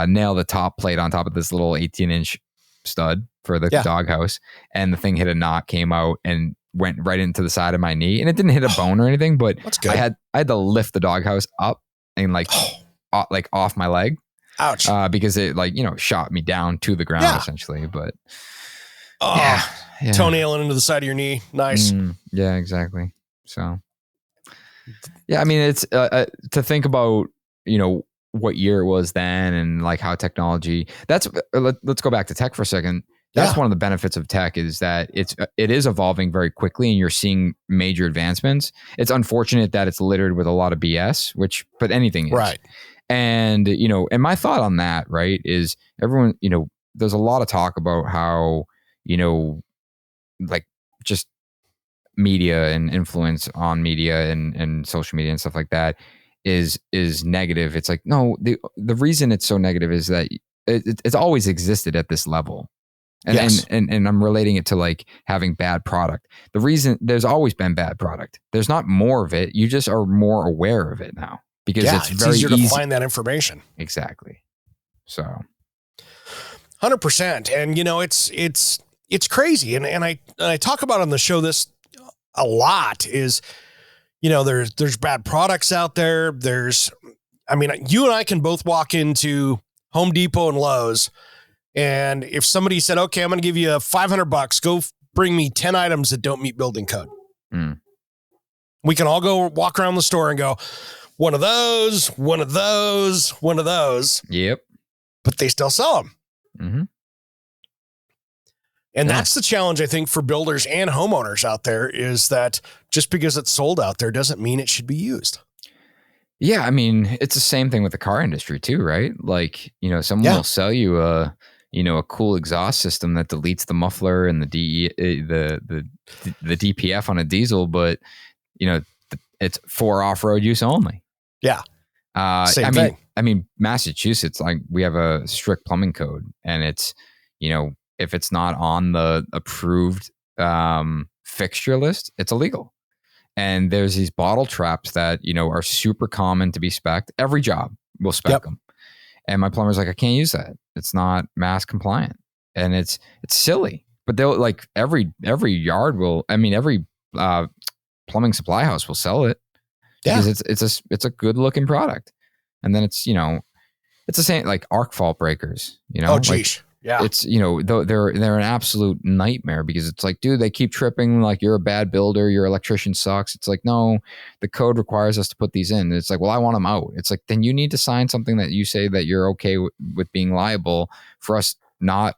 nail the top plate on top of this little 18-inch stud for the doghouse, and the thing hit a knot, came out, and went right into the side of my knee, and it didn't hit a bone or anything, but That's good. I had to lift the doghouse up and like off my leg. Ouch. Because it shot me down to the ground essentially, but yeah. Toenailing into the side of your knee. Nice. Yeah, exactly. So yeah, I mean, it's to think about, what year it was then and like how technology let's go back to tech for a second. That's one of the benefits of tech is that it is evolving very quickly and you're seeing major advancements. It's unfortunate that it's littered with a lot of BS, but anything is. Right. And, and my thought on that, right, is everyone, there's a lot of talk about how, like just media and influence on media and social media and stuff like that is negative. It's like, no, the reason it's so negative is that it's always existed at this level. And I'm relating it to like having bad product. The reason there's always been bad product, there's not more of it. You just are more aware of it now because it's very easier to find that information. Exactly. So 100%. And it's crazy. And I talk about on the show this a lot is, there's bad products out there. You and I can both walk into Home Depot and Lowe's. And if somebody said, okay, I'm going to give you $500, go bring me 10 items that don't meet building code. We can all go walk around the store and go, one of those, one of those, one of those. Yep. But they still sell them. Mm-hmm. And that's the challenge, I think, for builders and homeowners out there is that just because it's sold out there doesn't mean it should be used. Yeah. I mean, it's the same thing with the car industry too, right? Like, someone will sell you a cool exhaust system that deletes the muffler and the DPF on a diesel, but it's for off-road use only. Yeah. Same thing. I mean, Massachusetts, like we have a strict plumbing code and it's, if it's not on the approved fixture list, it's illegal. And there's these bottle traps that, are super common to be spec'd. Every job will spec them. And my plumber's like, I can't use that. It's not mass compliant. And it's silly. But they'll like every yard will, every plumbing supply house will sell it. Yeah. Because it's a good looking product. And then it's the same like arc fault breakers, Oh, geez. Yeah. It's, they're an absolute nightmare because it's like, dude, they keep tripping. Like you're a bad builder. Your electrician sucks. It's like, no, the code requires us to put these in. And it's like, well, I want them out. It's like, then you need to sign something that you say that you're okay with being liable for us not,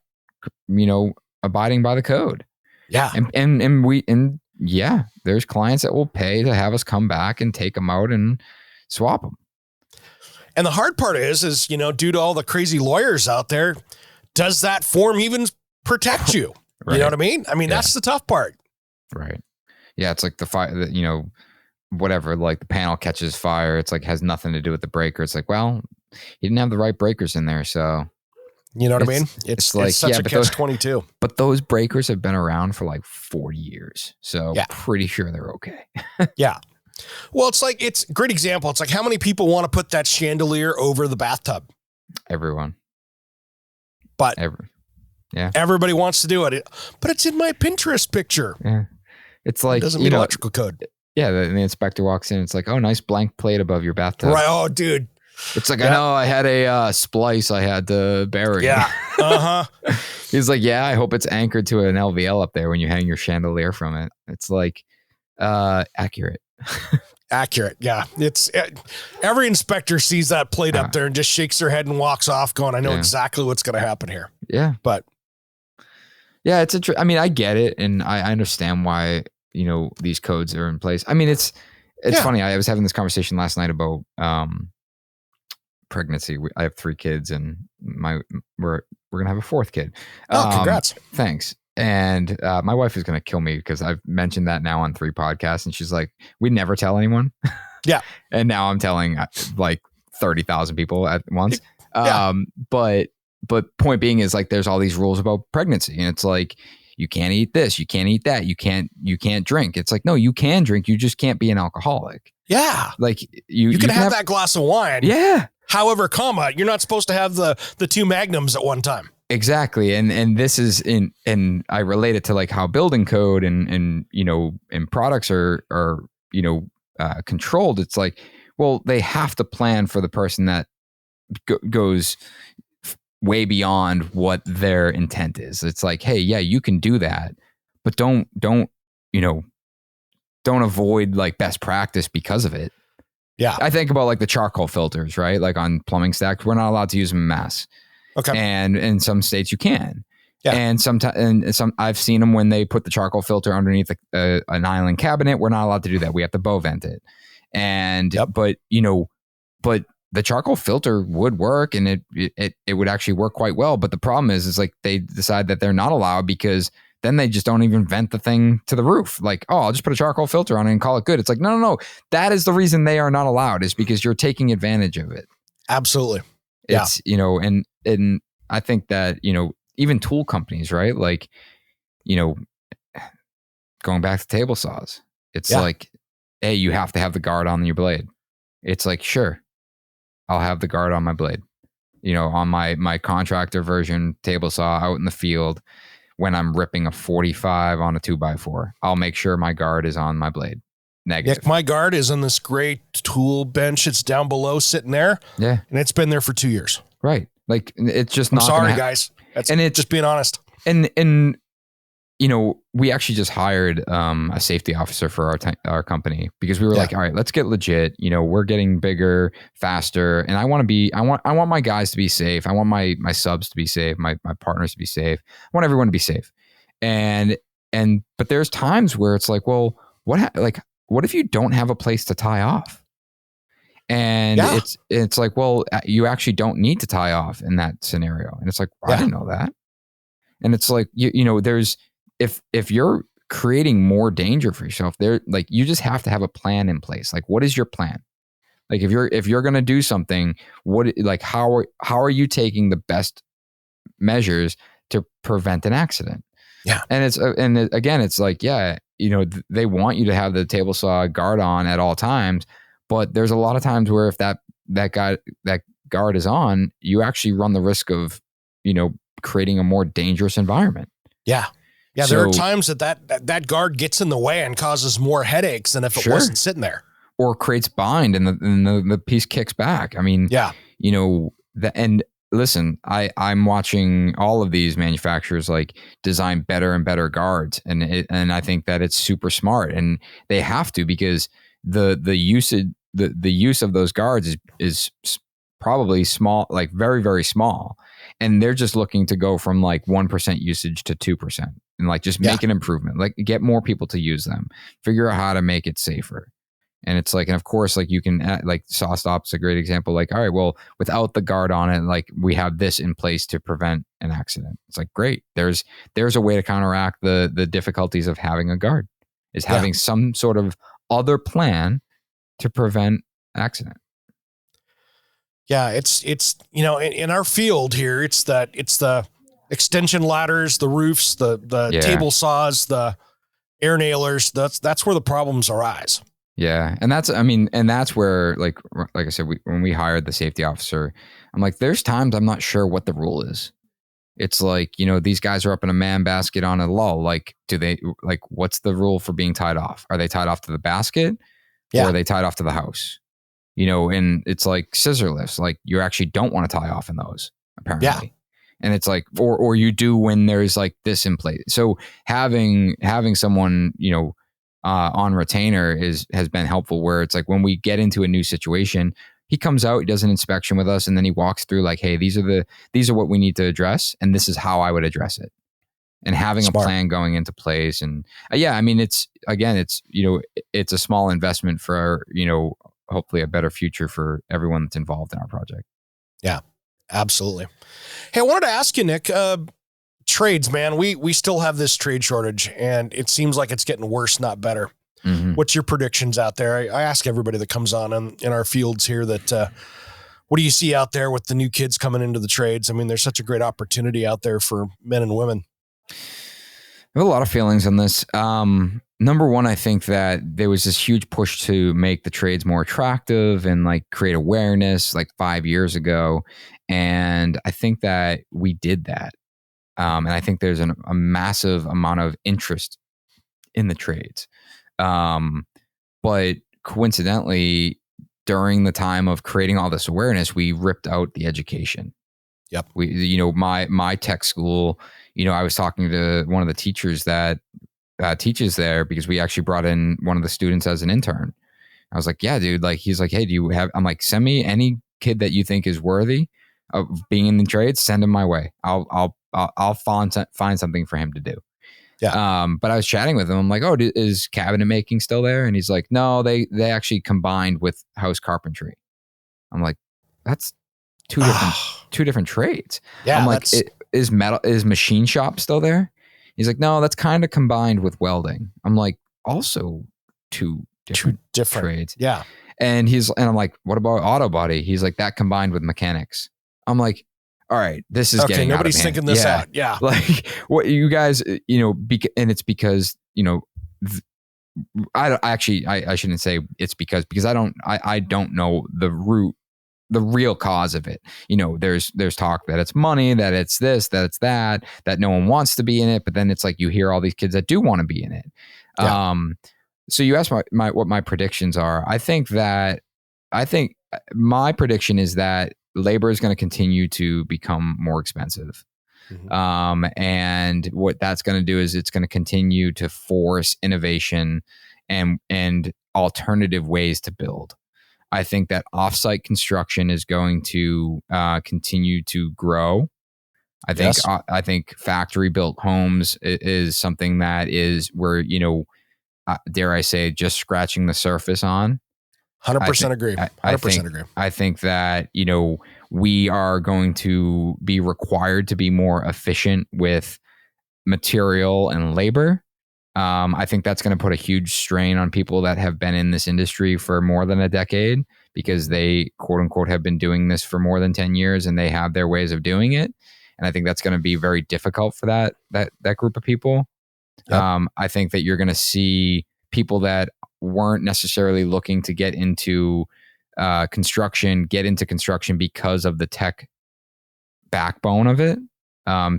abiding by the code. Yeah. And there's clients that will pay to have us come back and take them out and swap them. And the hard part is, due to all the crazy lawyers out there, does that form even protect you? Right. You know what I mean? That's the tough part. Right. Yeah. It's like the fire that, whatever, like the panel catches fire. It's like, has nothing to do with the breaker. It's like, well, you didn't have the right breakers in there. So, you know what I mean? It's like, such a catch-22. But those breakers have been around for like 40 years. So pretty sure they're okay. Yeah. Well, it's a great example. It's like how many people want to put that chandelier over the bathtub? Everyone. But everybody wants to do it. But it's in my Pinterest picture. Yeah. It's like, it doesn't meet electrical code. Yeah. The inspector walks in. It's like, oh, nice blank plate above your bathtub. Right. Oh, dude. It's like, I know I had a splice I had to bury. Yeah. Uh-huh. He's like, yeah, I hope it's anchored to an LVL up there when you hang your chandelier from it. It's like, accurate. Accurate. Yeah. It's every inspector sees that plate up there and just shakes their head and walks off going, I know exactly what's going to happen here. Yeah. But yeah, I get it. And I understand why, these codes are in place. It's funny. I was having this conversation last night about, pregnancy. I have 3 kids and we're going to have a 4th kid. Oh, congrats. Thanks. And my wife is going to kill me because I've mentioned that now on 3 podcasts. And she's like, we never tell anyone. Yeah. And now I'm telling like 30,000 people at once. Yeah. But point being is like, there's all these rules about pregnancy. And it's like, you can't eat this, you can't eat that, you can't drink. It's like, no, you can drink. You just can't be an alcoholic. Yeah. Like you can have that glass of wine. Yeah. However, you're not supposed to have the 2 magnums at one time. Exactly. And this is and I relate it to like how building code and products are controlled. It's like, well, they have to plan for the person that goes way beyond what their intent is. It's like, hey, yeah, you can do that, but don't avoid like best practice because of it. Yeah. I think about like the charcoal filters, right? Like on plumbing stacks, we're not allowed to use them en masse. Okay. And in some states you can. Yeah. And sometimes I've seen them when they put the charcoal filter underneath an island cabinet. We're not allowed to do that. We have to bow vent it. And but the charcoal filter would work, and it would actually work quite well. But the problem is like they decide that they're not allowed because then they just don't even vent the thing to the roof. Like, oh, I'll just put a charcoal filter on it and call it good. It's like, no. That is the reason they are not allowed, is because you're taking advantage of it. Absolutely. It's, and I think that, even tool companies, right? Like, going back to table saws, it's like, hey, you have to have the guard on your blade. It's like, sure, I'll have the guard on my blade. On my contractor version table saw out in the field, when I'm ripping a 45 on a 2x4, I'll make sure my guard is on my blade. Negative. Yeah, my guard is on this great tool bench. It's down below sitting there. Yeah. And it's been there for 2 years. Right. Like, it's just not. I'm sorry, guys. It's just being honest. And we actually just hired a safety officer for our company, because we were like, all right, let's get legit. We're getting bigger, faster, and I want my guys to be safe. I want my subs to be safe, my partners to be safe. I want everyone to be safe. But there's times where it's like, well, what if you don't have a place to tie off? And it's like, well, you actually don't need to tie off in that scenario. And it's like, I didn't know that. And it's like, there's, if you're creating more danger for yourself, there, like, you just have to have a plan in place. Like, what is your plan? Like, if you're going to do something, how are you taking the best measures to prevent an accident? Yeah. And it's like, they want you to have the table saw guard on at all times, but there's a lot of times where if that guard is on, you actually run the risk of, creating a more dangerous environment. Yeah. Yeah. There are times that guard gets in the way and causes more headaches than if it wasn't sitting there. Or creates bind and the piece kicks back. I mean, and listen, I'm watching all of these manufacturers like design better and better guards. And I think that it's super smart, and they have to, because the use of those guards is probably small, like very, very small. And they're just looking to go from like 1% usage to 2% and like just make an improvement, like get more people to use them, figure out how to make it safer. And it's like, and of course, like you can like SawStop's a great example. Like, all right, well, without the guard on it, like we have this in place to prevent an accident. It's like, great. There's a way to counteract the difficulties of having a guard, is having some sort of other plan to prevent accident. Yeah, it's in our field here, it's the extension ladders, the roofs, the table saws, the air nailers. That's where the problems arise. Yeah, and that's where like I said, when we hired the safety officer, I'm like, there's times I'm not sure what the rule is. It's like, these guys are up in a man basket on a lull. Like, what's the rule for being tied off? Are they tied off to the basket, or are they tied off to the house? And it's like scissor lifts. Like, you actually don't want to tie off in those, apparently. Yeah. And it's like, or you do when there's like this in place. So having someone, on retainer has been helpful, where it's like when we get into a new situation, he comes out, he does an inspection with us, and then he walks through like, hey, these are what we need to address, and this is how I would address it. And having a plan going into place. And it's a small investment for, hopefully a better future for everyone that's involved in our project. Yeah, absolutely. Hey, I wanted to ask you, Nick, trades, man, we still have this trade shortage, and it seems like it's getting worse, not better. Mm-hmm. What's your predictions out there? I ask everybody that comes on in our fields here that, what do you see out there with the new kids coming into the trades? I mean, there's such a great opportunity out there for men and women. I have a lot of feelings on this. Number one, I think that there was this huge push to make the trades more attractive and like create awareness like 5 years ago. And I think that we did that. And I think there's a massive amount of interest in the trades. But coincidentally, during the time of creating all this awareness, we ripped out the education. Yep. My tech school, I was talking to one of the teachers that teaches there, because we actually brought in one of the students as an intern. I was like, yeah, dude, like, he's like, hey, I'm like, send me any kid that you think is worthy of being in the trades, send him my way. I'll find something for him to do. Yeah. But I was chatting with him. I'm like, oh, is cabinet making still there? And he's like, no, they actually combined with house carpentry. I'm like, that's two different trades. Yeah. I'm like, is machine shop still there? He's like, no, that's kind of combined with welding. I'm like, also two different trades. Yeah. And I'm like, what about auto body? He's like, that combined with mechanics. I'm like, all right, this is getting nobody's out of hand. thinking this out. Yeah. Like, what you guys, and it's because, I shouldn't say it's because I don't know the real cause of it. There's talk that it's money, that it's this, that it's that no one wants to be in it. But then it's like, you hear all these kids that do want to be in it. Yeah. So you asked what my predictions are. I think my prediction is that labor is going to continue to become more expensive. Mm-hmm. And what that's going to do is it's going to continue to force innovation and alternative ways to build. I think that offsite construction is going to continue to grow. I think factory built homes is something that is where, dare I say, just scratching the surface on. 100% agree. 100% agree. I think that, we are going to be required to be more efficient with material and labor. I think that's going to put a huge strain on people that have been in this industry for more than a decade, because they, quote unquote, have been doing this for more than 10 years and they have their ways of doing it. And I think that's going to be very difficult for that group of people. Yep. I think that you're going to see people that weren't necessarily looking to get into construction because of the tech backbone of it,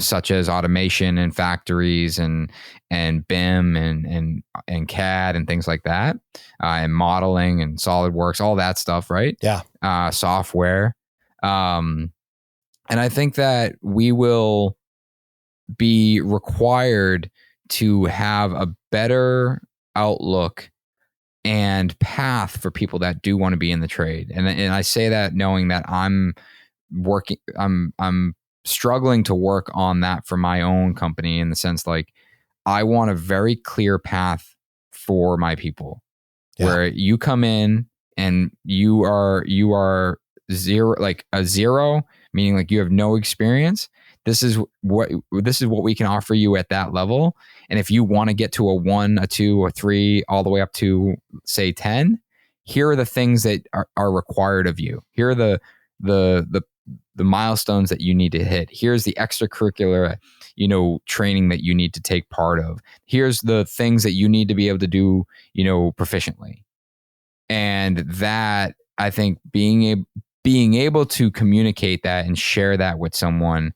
such as automation and factories and BIM and CAD and things like that, and modeling and SolidWorks, all that stuff, right? Yeah. Software. And I think that we will be required to have a better outlook and path for people that do want to be in the trade. And I say that knowing that I'm struggling to work on that for my own company, in the sense, like, I want a very clear path for my people, where you come in and you are zero, like a zero, meaning like you have no experience. This is what we can offer you at that level. And if you want to get to a 1, a 2, or 3, all the way up to, say, 10, here are the things that are required of you. Here are the milestones that you need to hit. Here's the extracurricular, training that you need to take part of. Here's the things that you need to be able to do, proficiently. And that, I think, being able to communicate that and share that with someone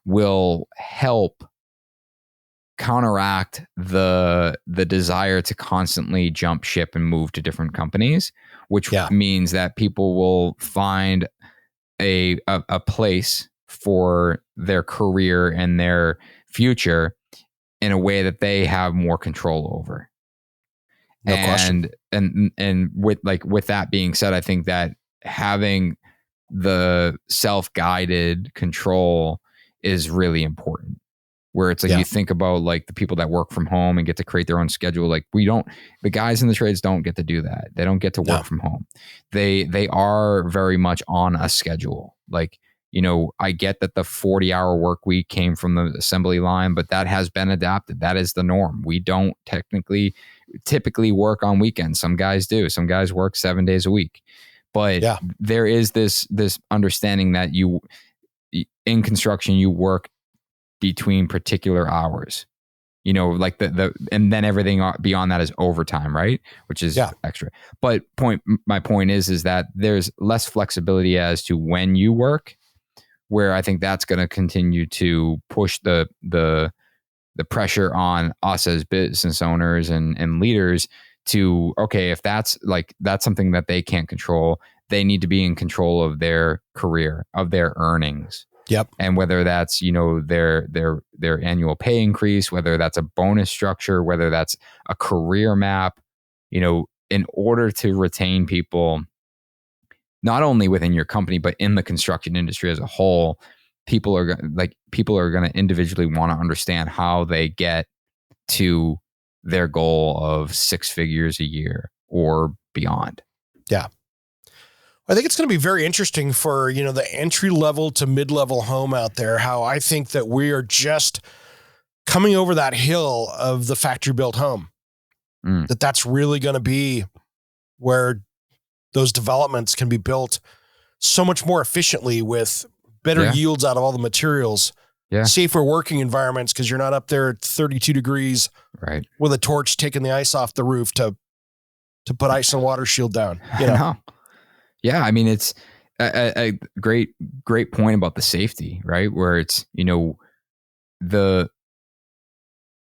will help counteract the desire to constantly jump ship and move to different companies, which means that people will find a place for their career and their future in a way that they have more control over. No question. And with that being said, I think that having the self-guided control is really important, where it's like, you think about like the people that work from home and get to create their own schedule. Like, the guys in the trades don't get to do that. They don't get to work from home. They are very much on a schedule. Like, I get that the 40-hour work week came from the assembly line, but that has been adapted. That is the norm. We don't typically work on weekends. Some guys do. Some guys work 7 days a week. But there is this understanding that in construction, you work between particular hours, like and then everything beyond that is overtime, right? Which is extra. But my point is that there's less flexibility as to when you work, where I think that's going to continue to push the pressure on us as business owners and leaders to, okay, if that's something that they can't control, they need to be in control of their career, of their earnings. Yep. And whether that's, their annual pay increase, whether that's a bonus structure, whether that's a career map, in order to retain people, not only within your company, but in the construction industry as a whole, people are going to individually want to understand how they get to their goal of 6 figures a year or beyond. Yeah. I think it's going to be very interesting for, the entry level to mid-level home out there, how I think that we are just coming over that hill of the factory built home. That's really going to be where those developments can be built so much more efficiently with better yields out of all the materials, safer working environments, because you're not up there at 32 degrees right, with a torch taking the ice off the roof to put ice and water shield down. Yeah, I mean, it's a great point about the safety, right? Where it's,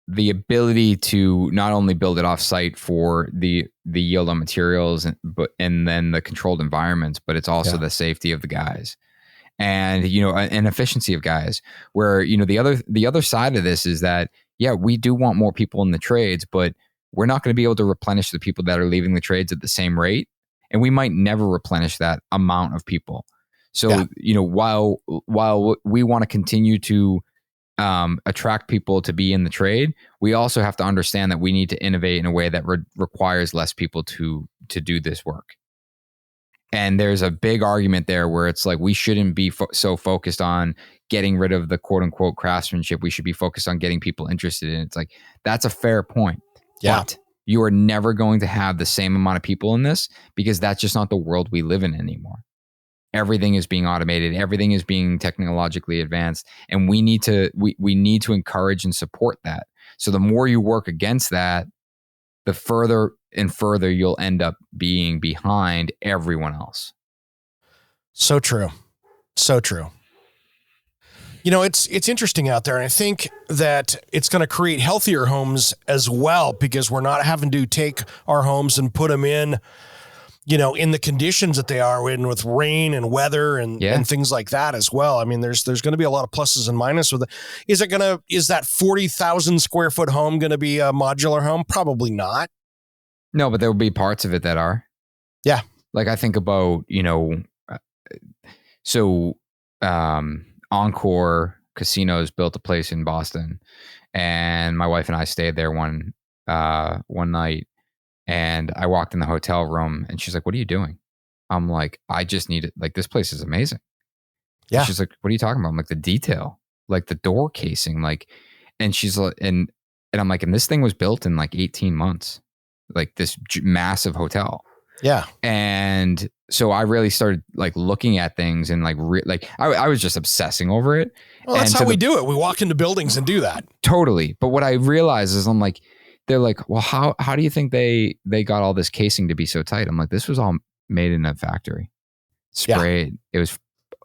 the ability to not only build it off site for the yield on materials and then the controlled environments, but it's also the safety of the guys and, an efficiency of guys, where, the other side of this is that, we do want more people in the trades, but we're not going to be able to replenish the people that are leaving the trades at the same rate. And we might never replenish that amount of people. So, while we want to continue to attract people to be in the trade, we also have to understand that we need to innovate in a way that requires less people to do this work. And there's a big argument there where it's like, we shouldn't be so focused on getting rid of the quote unquote craftsmanship. We should be focused on getting people interested in it. It's like, that's a fair point. Yeah. But you are never going to have the same amount of people in this, because that's just not the world we live in anymore. Everything is being automated. Everything is being technologically advanced. And we need to encourage and support that. So the more you work against that, the further and further you'll end up being behind everyone else. So true. So true. It's interesting out there. And I think that it's going to create healthier homes as well, because we're not having to take our homes and put them in, in the conditions that they are in, with rain and weather and things like that as well. I mean, there's going to be a lot of pluses and minuses with it. Is that 40,000 square foot home going to be a modular home? Probably not. No, but there will be parts of it that are. Yeah. Like I think about, Encore Casinos built a place in Boston, and my wife and I stayed there one night, and I walked in the hotel room and she's like, "What are you doing?" I'm like, "I just need it. Like, this place is amazing." Yeah. And she's like, "What are you talking about?" I'm like, "The detail, like the door casing, like," and she's like, and I'm like, "And this thing was built in like 18 months, like this massive hotel." Yeah. And so I really started like looking at things and like I was just obsessing over it. Well, that's how we do it. We walk into buildings and do that. Totally. But what I realized is, I'm like, they're like, "Well, how do you think they got all this casing to be so tight?" I'm like, "This was all made in a factory, sprayed. It was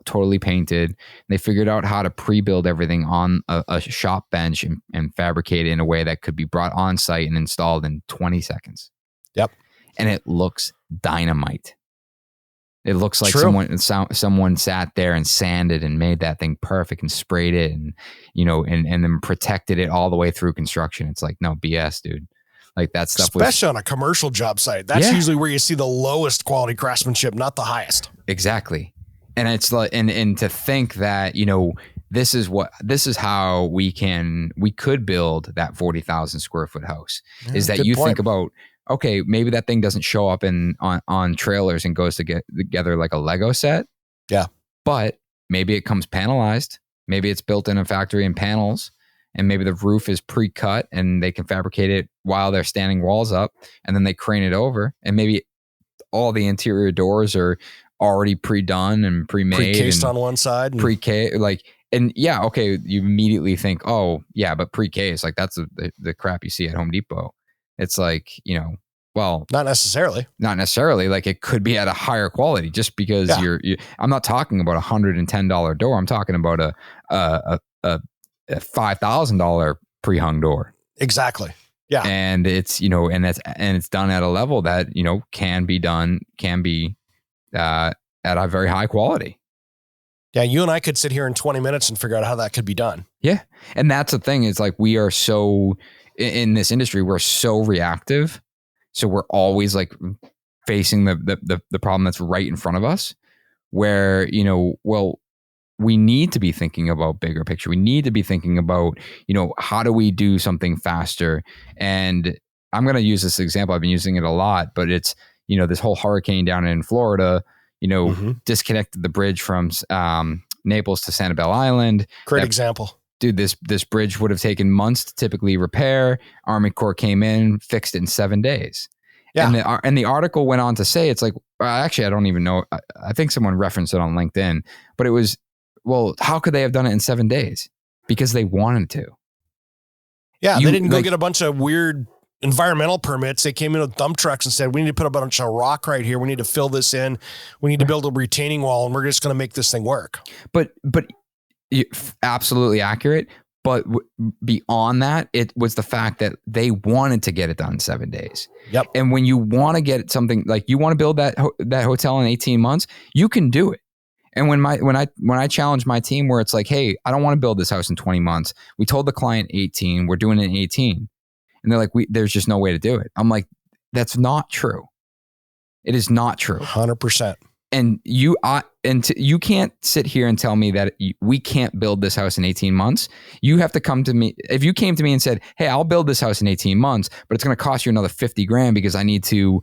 totally painted. They figured out how to pre-build everything on a shop bench and fabricate it in a way that could be brought on site and installed in 20 seconds. Yep. And it looks dynamite. It looks like someone sat there and sanded and made that thing perfect and sprayed it and, and then protected it all the way through construction. It's like, no BS, dude. Like that stuff. Especially on a commercial job site. That's usually where you see the lowest quality craftsmanship, not the highest. Exactly. And it's like, and to think that, this is how we could build that 40,000 square foot house, is that you think about, okay, maybe that thing doesn't show up on trailers and goes together like a Lego set. Yeah. But maybe it comes panelized. Maybe it's built in a factory in panels, and maybe the roof is pre-cut and they can fabricate it while they're standing walls up, and then they crane it over, and maybe all the interior doors are already pre-done and pre-made. Pre-cased on one side. Pre-K, okay, you immediately think, oh, yeah, but pre-K is like, that's the crap you see at Home Depot. It's like, Well, Not necessarily. Like it could be at a higher quality just because I'm not talking about $110 door. I'm talking about a $5,000 pre-hung door. Exactly. Yeah. And it's, and it's done at a level that, can be at a very high quality. Yeah. You and I could sit here in 20 minutes and figure out how that could be done. Yeah. And that's the thing, is like, we are so, in this industry, we're so reactive. So we're always like facing the problem that's right in front of us, where, we need to be thinking about bigger picture. We need to be thinking about, how do we do something faster? And I'm going to use this example. I've been using it a lot, but it's, this whole hurricane down in Florida, disconnected the bridge from Naples to Sanibel Island. Great example. Dude, this bridge would have taken months to typically repair. Army Corps came in, fixed it in 7 days. Yeah. And the article went on to say, it's like, actually, I don't even know. I think someone referenced it on LinkedIn, but it was, well, how could they have done it in 7 days? Because they wanted to. Yeah, they didn't go get a bunch of weird environmental permits. They came in with dump trucks and said, we need to put a bunch of rock right here. We need to fill this in. We need to build a retaining wall, and we're just going to make this thing work. But absolutely accurate. But beyond that, it was the fact that they wanted to get it done in 7 days. Yep. And when you want to get something, like you want to build that hotel in 18 months, you can do it. And when I challenge my team, where it's like, hey, I don't want to build this house in 20 months. We told the client 18, we're doing it in 18. And they're like, there's just no way to do it. I'm like, that's not true. It is not true. 100%. And you can't sit here and tell me that we can't build this house in 18 months. You have to come to me. If you came to me and said, hey, I'll build this house in 18 months, but it's going to cost you another 50 grand because I need to,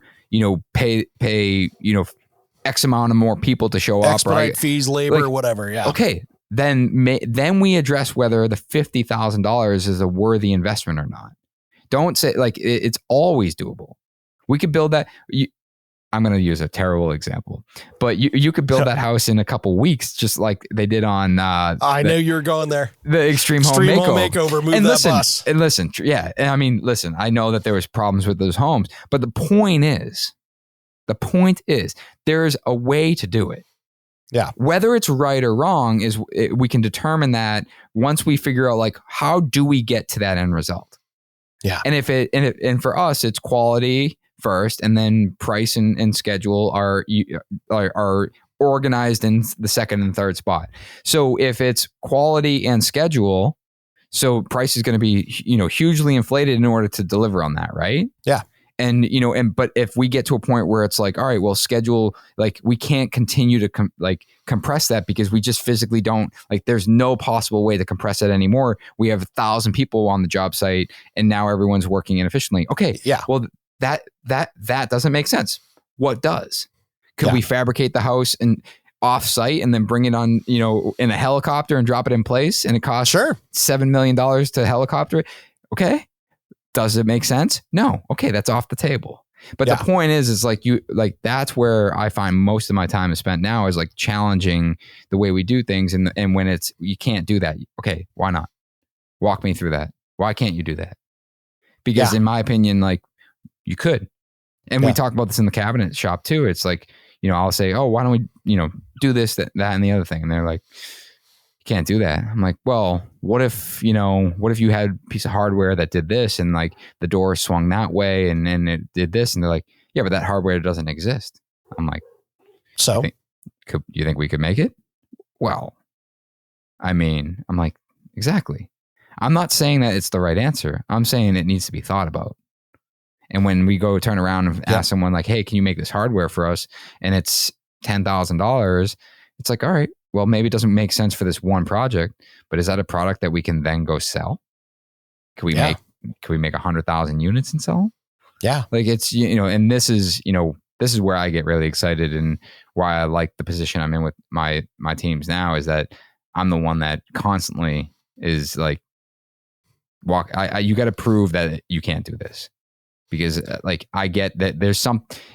pay, X amount of more people to show up, expedite fees, labor, whatever. Yeah. Okay. Then we address whether the $50,000 is a worthy investment or not. Don't say, like, it's always doable. We could build that. I'm going to use a terrible example, but you could build that house in a couple weeks, just like they did on. I knew you were going there. The Extreme Home Makeover. Move that bus. And listen, yeah. And I mean, listen, I know that there was problems with those homes, but the point is, there's a way to do it. Yeah. Whether it's right or wrong we can determine that once we figure out, like, how do we get to that end result? Yeah. And for us, it's quality first, and then price and schedule are organized in the second and third spot. So if it's quality and schedule, so price is going to be, hugely inflated in order to deliver on that, right? Yeah. And, but if we get to a point where it's like, all right, well, schedule, like, we can't continue to compress that because we just physically don't, like, there's no possible way to compress it anymore. We have 1,000 people on the job site and now everyone's working inefficiently. Okay. Yeah. Well, that doesn't make sense. What does? Could we fabricate the house and off-site and then bring it on, in a helicopter and drop it in place, and it costs $7 million to helicopter it? Okay. Does it make sense? No. Okay, that's off the table. But the point is that's where I find most of my time is spent now, is like challenging the way we do things. And when it's, you can't do that. Okay, why not? Walk me through that. Why can't you do that? Because in my opinion, like, you could. And we talk about this in the cabinet shop too. It's like, I'll say, oh, why don't we, do this, that, and the other thing. And they're like, can't do that. I'm like, well, what if you had a piece of hardware that did this, and like the door swung that way and it did this? And they're like, yeah, but that hardware doesn't exist. I'm like, so you think we could make it? Well, I mean, I'm like, exactly. I'm not saying that it's the right answer. I'm saying it needs to be thought about. And when we go turn around and ask someone like, hey, can you make this hardware for us? And it's $10,000. It's like, all right, well, maybe it doesn't make sense for this one project, but is that a product that we can then go sell? Can we make 100,000 units and sell them? Yeah. Like, it's, and this is where I get really excited, and why I like the position I'm in with my teams now, is that I'm the one that constantly is like, you got to prove that you can't do this, because like, I get that there's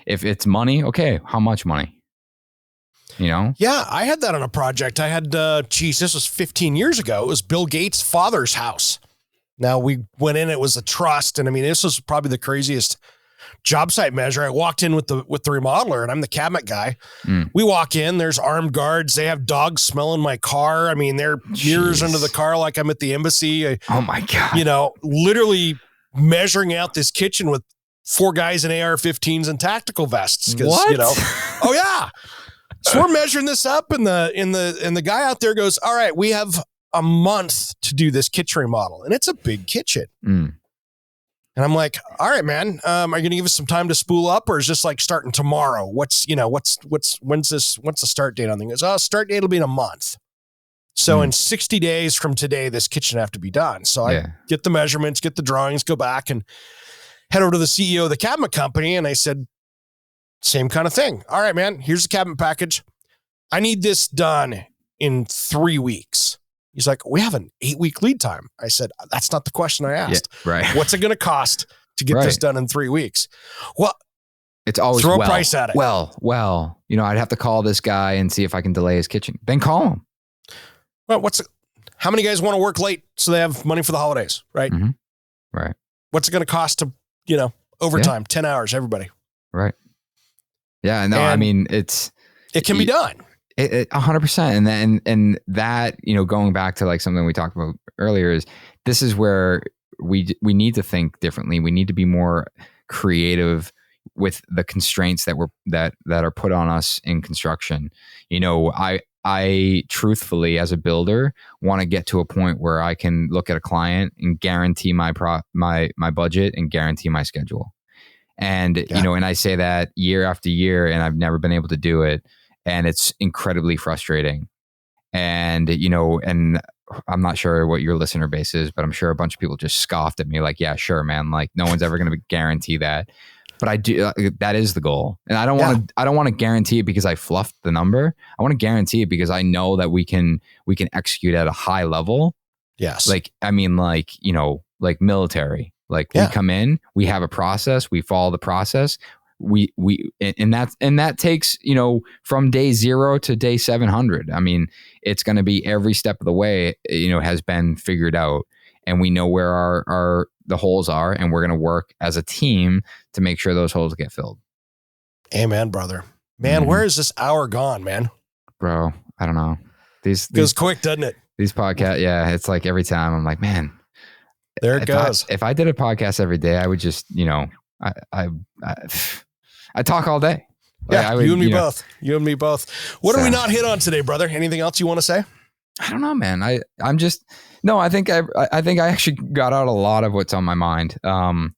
if it's money, okay, how much money? Yeah, I had that on a project. I had, this was 15 years ago. It was Bill Gates' father's house. Now, we went in, it was a trust. And I mean, this was probably the craziest job site measure. I walked in with the remodeler, and I'm the cabinet guy. We walk in, there's armed guards. They have dogs smelling my car. I mean, they're mirrors under the car like I'm at the embassy. Oh my God. Literally measuring out this kitchen with 4 guys in AR-15s and tactical vests. What? Oh yeah. So we're measuring this up, and the guy out there goes, all right, we have a month to do this kitchen remodel, and it's a big kitchen. And I'm like, all right, man, are you going to give us some time to spool up, or is this like starting tomorrow? When's the start date on thing? He goes, start date will be in a month. So in 60 days from today, this kitchen have to be done. So I get the measurements, get the drawings, go back and head over to the CEO of the cabinet company. And I said, same kind of thing. All right, man, here's the cabinet package. I need this done in 3 weeks. He's like, we have an 8-week lead time. I said, that's not the question I asked. Yeah, right. What's it going to cost to get this done in 3 weeks? Well, it's always throw a price at it. Well, I'd have to call this guy and see if I can delay his kitchen. Then call him. Well, how many guys want to work late so they have money for the holidays, right? Mm-hmm. Right. What's it going to cost to, overtime, 10 hours, everybody? Right. Yeah. No, I mean, it can be done. 100%. And that, going back to like something we talked about earlier, is this is where we need to think differently. We need to be more creative with the constraints that are put on us in construction. I truthfully, as a builder, want to get to a point where I can look at a client and guarantee my budget and guarantee my schedule. And, and I say that year after year, and I've never been able to do it. And it's incredibly frustrating. And, and I'm not sure what your listener base is, but I'm sure a bunch of people just scoffed at me like, yeah, sure, man. Like no one's ever going to guarantee that. But I do. That is the goal. And I don't want to guarantee it because I fluffed the number. I want to guarantee it because I know that we can execute at a high level. Yes. Like military. Like we come in, we have a process, we follow the process. That takes, from day 0 to day 700. I mean, it's going to be every step of the way, has been figured out, and we know where the holes are, and we're going to work as a team to make sure those holes get filled. Amen, brother. Man, where is this hour gone, man? Bro, I don't know. These goes quick, doesn't it? These podcasts, yeah, it's like every time I'm like, man, there it goes. If I did a podcast every day, I would just, I talk all day. Yeah, you and me both. You and me both. What did we not hit on today, brother? Anything else you want to say? I don't know, man. I think I actually got out a lot of what's on my mind. Nice.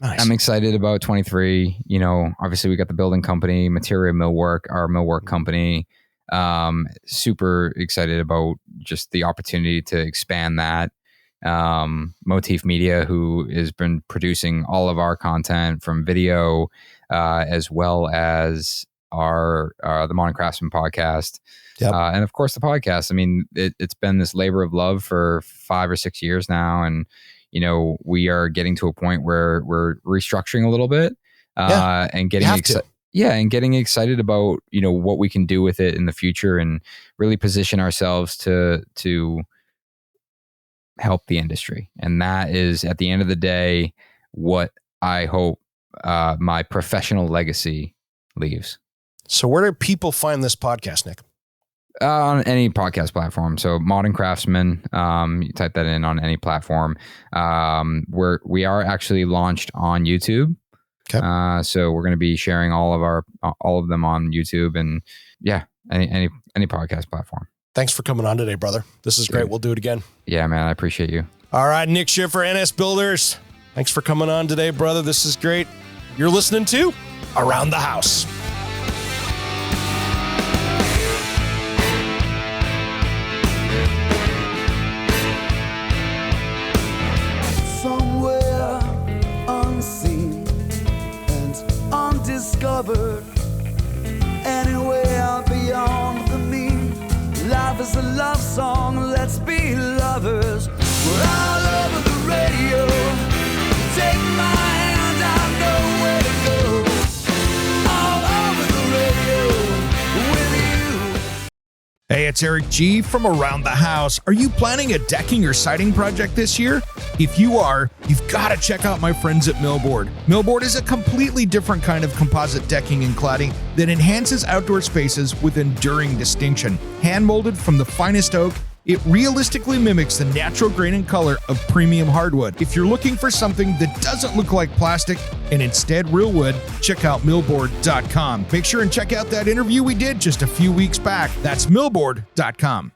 I'm excited about 23. Obviously we got the building company, Materia Millwork, our millwork company. Super excited about just the opportunity to expand that. Motif Media, who has been producing all of our content from video, as well as our the Modern Craftsman podcast. Yep. And of course the podcast. I mean, it's been this labor of love for 5 or 6 years now. And, we are getting to a point where we're restructuring a little bit, and getting excited about, what we can do with it in the future and really position ourselves to help the industry. And that is, at the end of the day, what I hope my professional legacy leaves. So where do people find this podcast, Nick? On any podcast platform. So Modern Craftsman, you type that in on any platform. We are actually launched on YouTube. Okay. So we're going to be sharing all of them on YouTube, and any podcast platform. Thanks for coming on today, brother. This is great. We'll do it again. Yeah, man. I appreciate you. All right, Nick Shiffer, NS Builders. Thanks for coming on today, brother. This is great. You're listening to Around the House. Somewhere unseen and undiscovered, anywhere beyond the mean. Life is a love song, let's be lovers. We're all over the radio. Take my hand, I know where to go. All over the radio with you. Hey, it's Eric G. from Around the House. Are you planning a decking or siding project this year? If you are, you've got to check out my friends at Millboard. Millboard is a completely different kind of composite decking and cladding that enhances outdoor spaces with enduring distinction. Hand-molded from the finest oak, it realistically mimics the natural grain and color of premium hardwood. If you're looking for something that doesn't look like plastic and instead real wood, check out millboard.com. Make sure and check out that interview we did just a few weeks back. That's millboard.com.